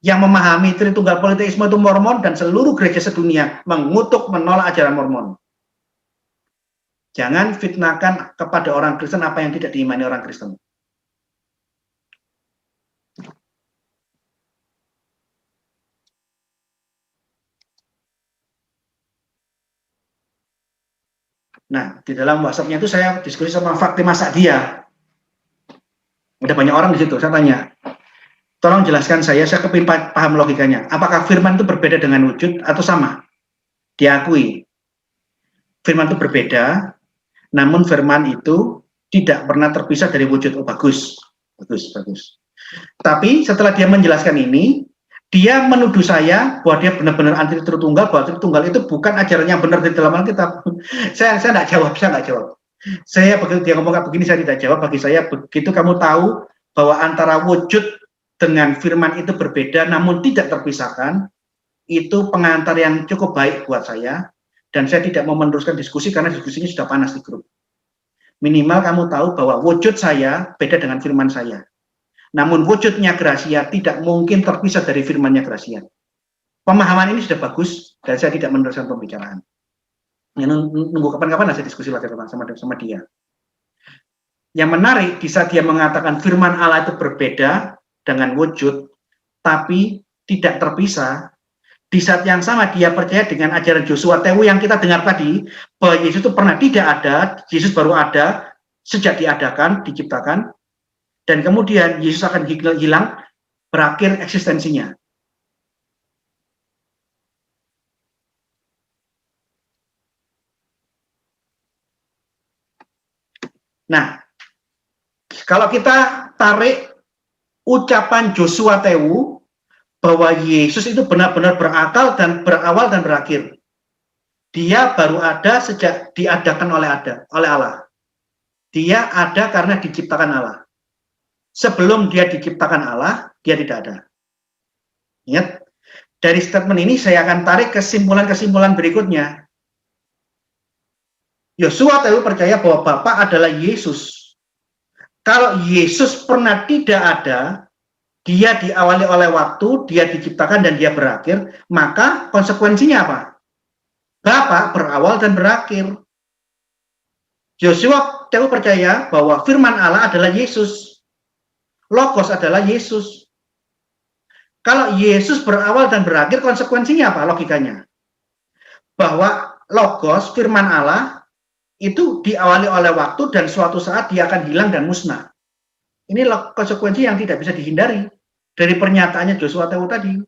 Speaker 4: Yang memahami Tritunggal politeisme itu Mormon, dan seluruh gereja sedunia mengutuk, menolak ajaran Mormon. Jangan fitnahkan kepada orang Kristen apa yang tidak diimani orang Kristen. Nah, di dalam WhatsApp-nya itu saya diskusi sama Fatimah Sa'diyah. Ada banyak orang di situ. Saya tanya, tolong jelaskan saya kepingin paham logikanya. Apakah firman itu berbeda dengan wujud atau sama? Diakui. Firman itu berbeda. Namun firman itu tidak pernah terpisah dari wujud. Oh, bagus. Tapi setelah dia menjelaskan ini, dia menuduh saya bahwa dia benar-benar anti Tritunggal, bahwa Tritunggal itu bukan ajaran yang benar di dalam Alkitab. Saya nggak jawab. Saya begitu dia ngomong begini, saya tidak jawab. Bagi saya, begitu kamu tahu bahwa antara wujud dengan firman itu berbeda, namun tidak terpisahkan, itu pengantar yang cukup baik buat saya. Dan saya tidak mau meneruskan diskusi karena diskusinya sudah panas di grup. Minimal kamu tahu bahwa wujud saya beda dengan firman saya. Namun wujudnya Gracia tidak mungkin terpisah dari firmannya Gracia. Pemahaman ini sudah bagus dan saya tidak meneruskan pembicaraan. Nunggu kapan-kapan saya diskusi lagi sama dia. Yang menarik, di saat dia mengatakan firman Allah itu berbeda dengan wujud, tapi tidak terpisah. Di saat yang sama dia percaya dengan ajaran Joshua Tewu yang kita dengar tadi, bahwa Yesus itu pernah tidak ada, Yesus baru ada sejak diadakan, diciptakan, dan kemudian Yesus akan hilang, berakhir eksistensinya. Nah, kalau kita tarik ucapan Joshua Tewu, bahwa Yesus itu benar-benar berakal dan berawal dan berakhir. Dia baru ada sejak diadakan oleh Allah. Dia ada karena diciptakan Allah. Sebelum dia diciptakan Allah, dia tidak ada. Ingat, dari statement ini saya akan tarik kesimpulan-kesimpulan berikutnya. Yosua Tewu percaya bahwa Bapa adalah Yesus. Kalau Yesus pernah tidak ada, dia diawali oleh waktu, dia diciptakan dan dia berakhir, maka konsekuensinya apa? Bapa berawal dan berakhir. Joshua Tewu percaya bahwa firman Allah adalah Yesus. Logos adalah Yesus. Kalau Yesus berawal dan berakhir, konsekuensinya apa logikanya? bahwa logos, firman Allah, itu diawali oleh waktu dan suatu saat dia akan hilang dan musnah. Ini konsekuensi yang tidak bisa dihindari dari pernyataannya Joshua Tewu tadi.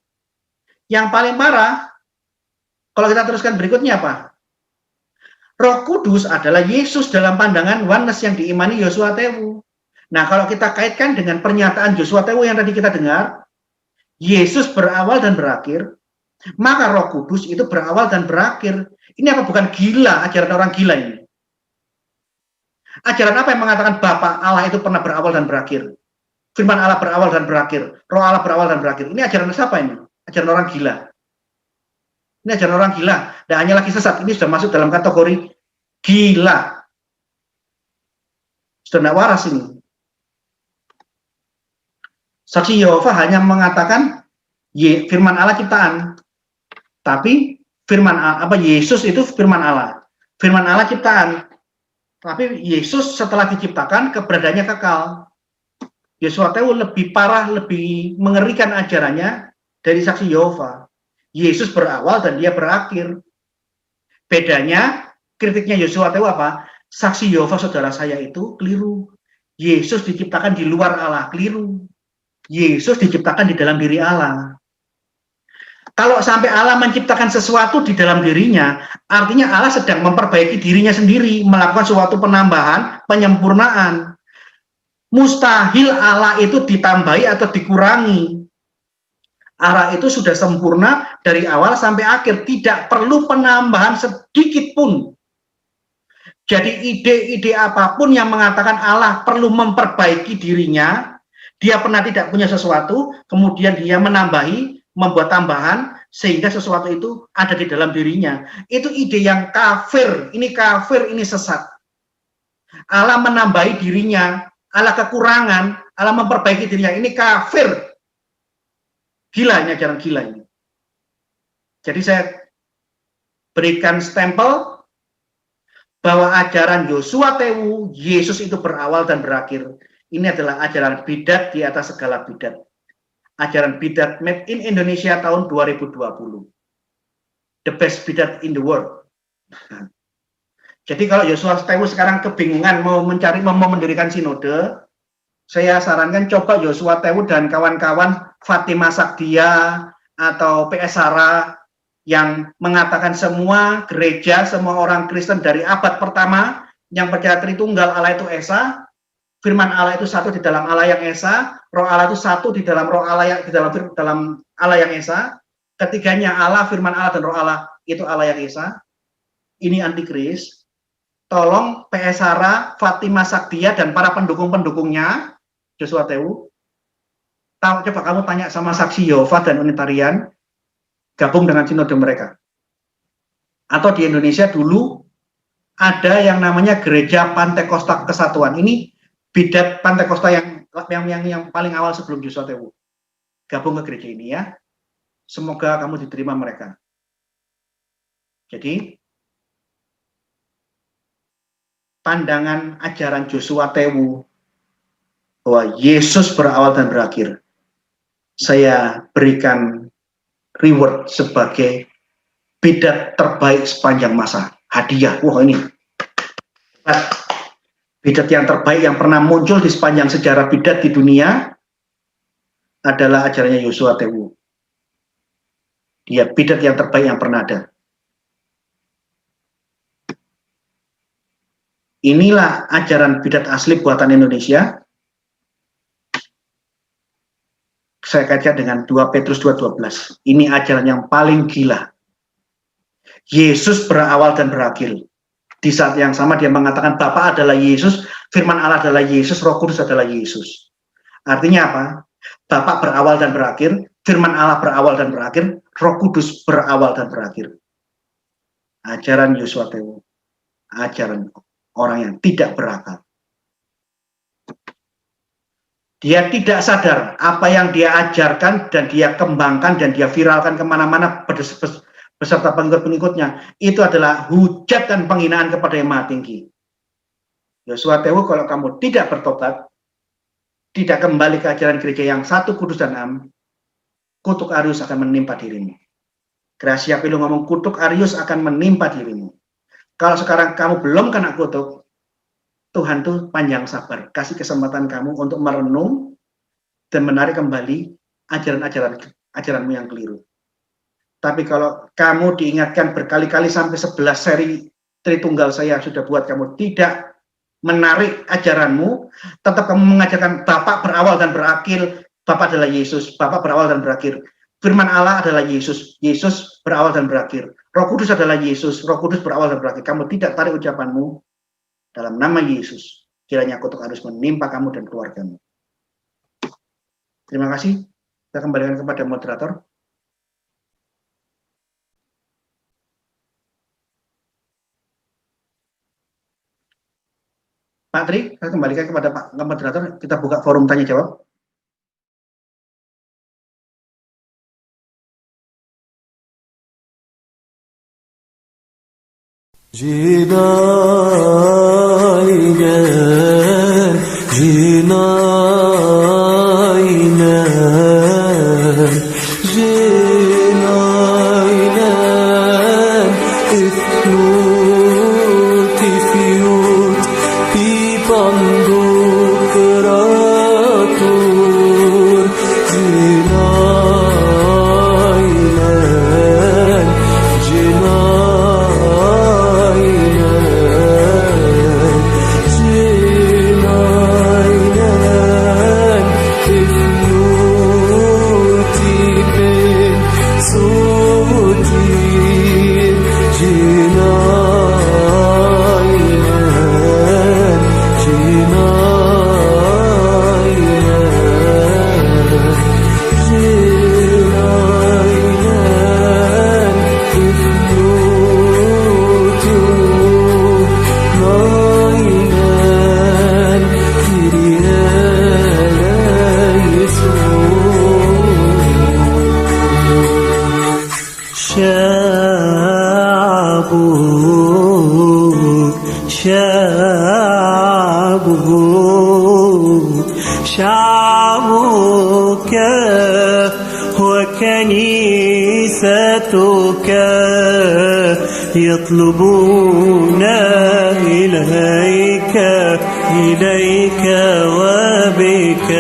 Speaker 4: Yang paling parah, kalau kita teruskan berikutnya apa? Roh Kudus adalah Yesus dalam pandangan oneness yang diimani Joshua Tewu. Nah, kalau kita kaitkan dengan pernyataan Joshua Tewu yang tadi kita dengar, Yesus berawal dan berakhir, maka Roh Kudus itu berawal dan berakhir. Ini apa bukan gila, ajaran orang gila ini? Ajaran apa yang mengatakan Bapa Allah itu pernah berawal dan berakhir? Firman Allah berawal dan berakhir, Roh Allah berawal dan berakhir. Ini ajaran siapa ini? Ajaran orang gila. Ini ajaran orang gila. Dan hanya lagi sesat. Ini sudah masuk dalam kategori gila. Sudah tidak waras ini. Saksi Yehova hanya mengatakan firman Allah ciptaan. Tapi firman Yesus itu firman Allah. Firman Allah ciptaan. Tapi Yesus setelah diciptakan keberadaannya kekal. Joshua Tewu lebih parah, lebih mengerikan ajarannya dari saksi Yehova. Yesus berawal dan dia berakhir. Bedanya, kritiknya Joshua Tewu apa? Saksi Yehova saudara saya itu keliru. Yesus diciptakan di luar Allah, keliru. Yesus diciptakan di dalam diri Allah. Kalau sampai Allah menciptakan sesuatu di dalam dirinya, artinya Allah sedang memperbaiki dirinya sendiri, melakukan suatu penambahan, penyempurnaan. Mustahil Allah itu ditambahi atau dikurangi. Allah itu sudah sempurna dari awal sampai akhir, tidak perlu penambahan sedikit pun. Jadi ide-ide apapun yang mengatakan Allah perlu memperbaiki dirinya, dia pernah tidak punya sesuatu, kemudian dia menambahi, membuat tambahan, sehingga sesuatu itu ada di dalam dirinya. Itu ide yang kafir, ini sesat. Allah menambahi dirinya, Allah kekurangan, Allah memperbaiki dirinya, ini kafir. Gila, ini ajaran gila ini. Jadi saya berikan stempel bahwa ajaran Joshua Tewu, Yesus itu berawal dan berakhir. Ini adalah ajaran bidat di atas segala bidat. Ajaran bidat made in Indonesia tahun 2020. The best bidat in the world. Jadi kalau Joshua Tewu sekarang kebingungan mau mendirikan sinode, saya sarankan coba Joshua Tewu dan kawan-kawan Fatima Sakdia atau PS Sara yang mengatakan semua gereja, semua orang Kristen dari abad pertama yang percaya Tritunggal Allah itu Esa, firman Allah itu satu di dalam Allah yang Esa, Roh Allah itu satu di dalam Roh Allah yang di dalam Allah yang Esa, ketiganya Allah, firman Allah dan Roh Allah itu Allah yang Esa. Ini antikris. Tolong PS Sara, Fatima Sakdia dan para pendukung-pendukungnya Joshua Tewu, coba kamu tanya sama saksi Yehova dan Unitarian, gabung dengan sinode mereka. Atau di Indonesia dulu ada yang namanya Gereja Pantekosta Kesatuan. Ini bidat Pantekosta yang paling awal sebelum Joshua Tewu. Gabung ke gereja ini ya. Semoga kamu diterima mereka. Jadi pandangan ajaran Joshua Tewu bahwa Yesus berawal dan berakhir, saya berikan reward sebagai bidat terbaik sepanjang masa. Hadiah. Wah, ini bidat yang terbaik yang pernah muncul di sepanjang sejarah bidat di dunia adalah ajarannya Joshua Tewu. Dia bidat yang terbaik yang pernah ada. Inilah ajaran bidat asli buatan Indonesia. Saya kaitkan dengan 2 Petrus 2:12. Ini ajaran yang paling gila. Yesus berawal dan berakhir. Di saat yang sama dia mengatakan Bapa adalah Yesus, firman Allah adalah Yesus, Roh Kudus adalah Yesus. Artinya apa? Bapa berawal dan berakhir, firman Allah berawal dan berakhir, Roh Kudus berawal dan berakhir. Ajaran Joshua Tewu, ajaran orang yang tidak berakal. Dia tidak sadar apa yang dia ajarkan dan dia kembangkan dan dia viralkan kemana-mana beserta pengikut-pengikutnya. Itu adalah hujat dan penghinaan kepada Yang Maha Tinggi. Joshua Tewu, kalau kamu tidak bertobat, tidak kembali ke ajaran gereja yang satu, kudus dan am, kutuk Arius akan menimpa dirimu. Gracia Pilu ngomong kutuk Arius akan menimpa dirimu. Kalau sekarang kamu belum kena kutuk, Tuhan tuh panjang sabar, kasih kesempatan kamu untuk merenung dan menarik kembali ajaranmu yang keliru. Tapi kalau kamu diingatkan berkali-kali sampai 11 seri Tritunggal saya sudah buat kamu tidak menarik ajaranmu, tetap kamu mengajarkan Bapa berawal dan berakhir, Bapa adalah Yesus, Bapa berawal dan berakhir. Firman Allah adalah Yesus, Yesus berawal dan berakhir. Roh Kudus adalah Yesus, Roh Kudus berawal dan berakhir. Kamu tidak tarik ucapanmu dalam nama Yesus. Kiranya kutuk harus menimpa kamu dan keluargamu. Terima kasih. Saya kembalikan kepada moderator. Pak Tri, saya kembalikan kepada Pak moderator. Kita buka forum tanya jawab.
Speaker 1: Cinaynen, cinaynen, cinaynen, ifnut, ifyut, pipanduk keratur, cinaynen, شعبك وكنيستك يطلبون إليك وبك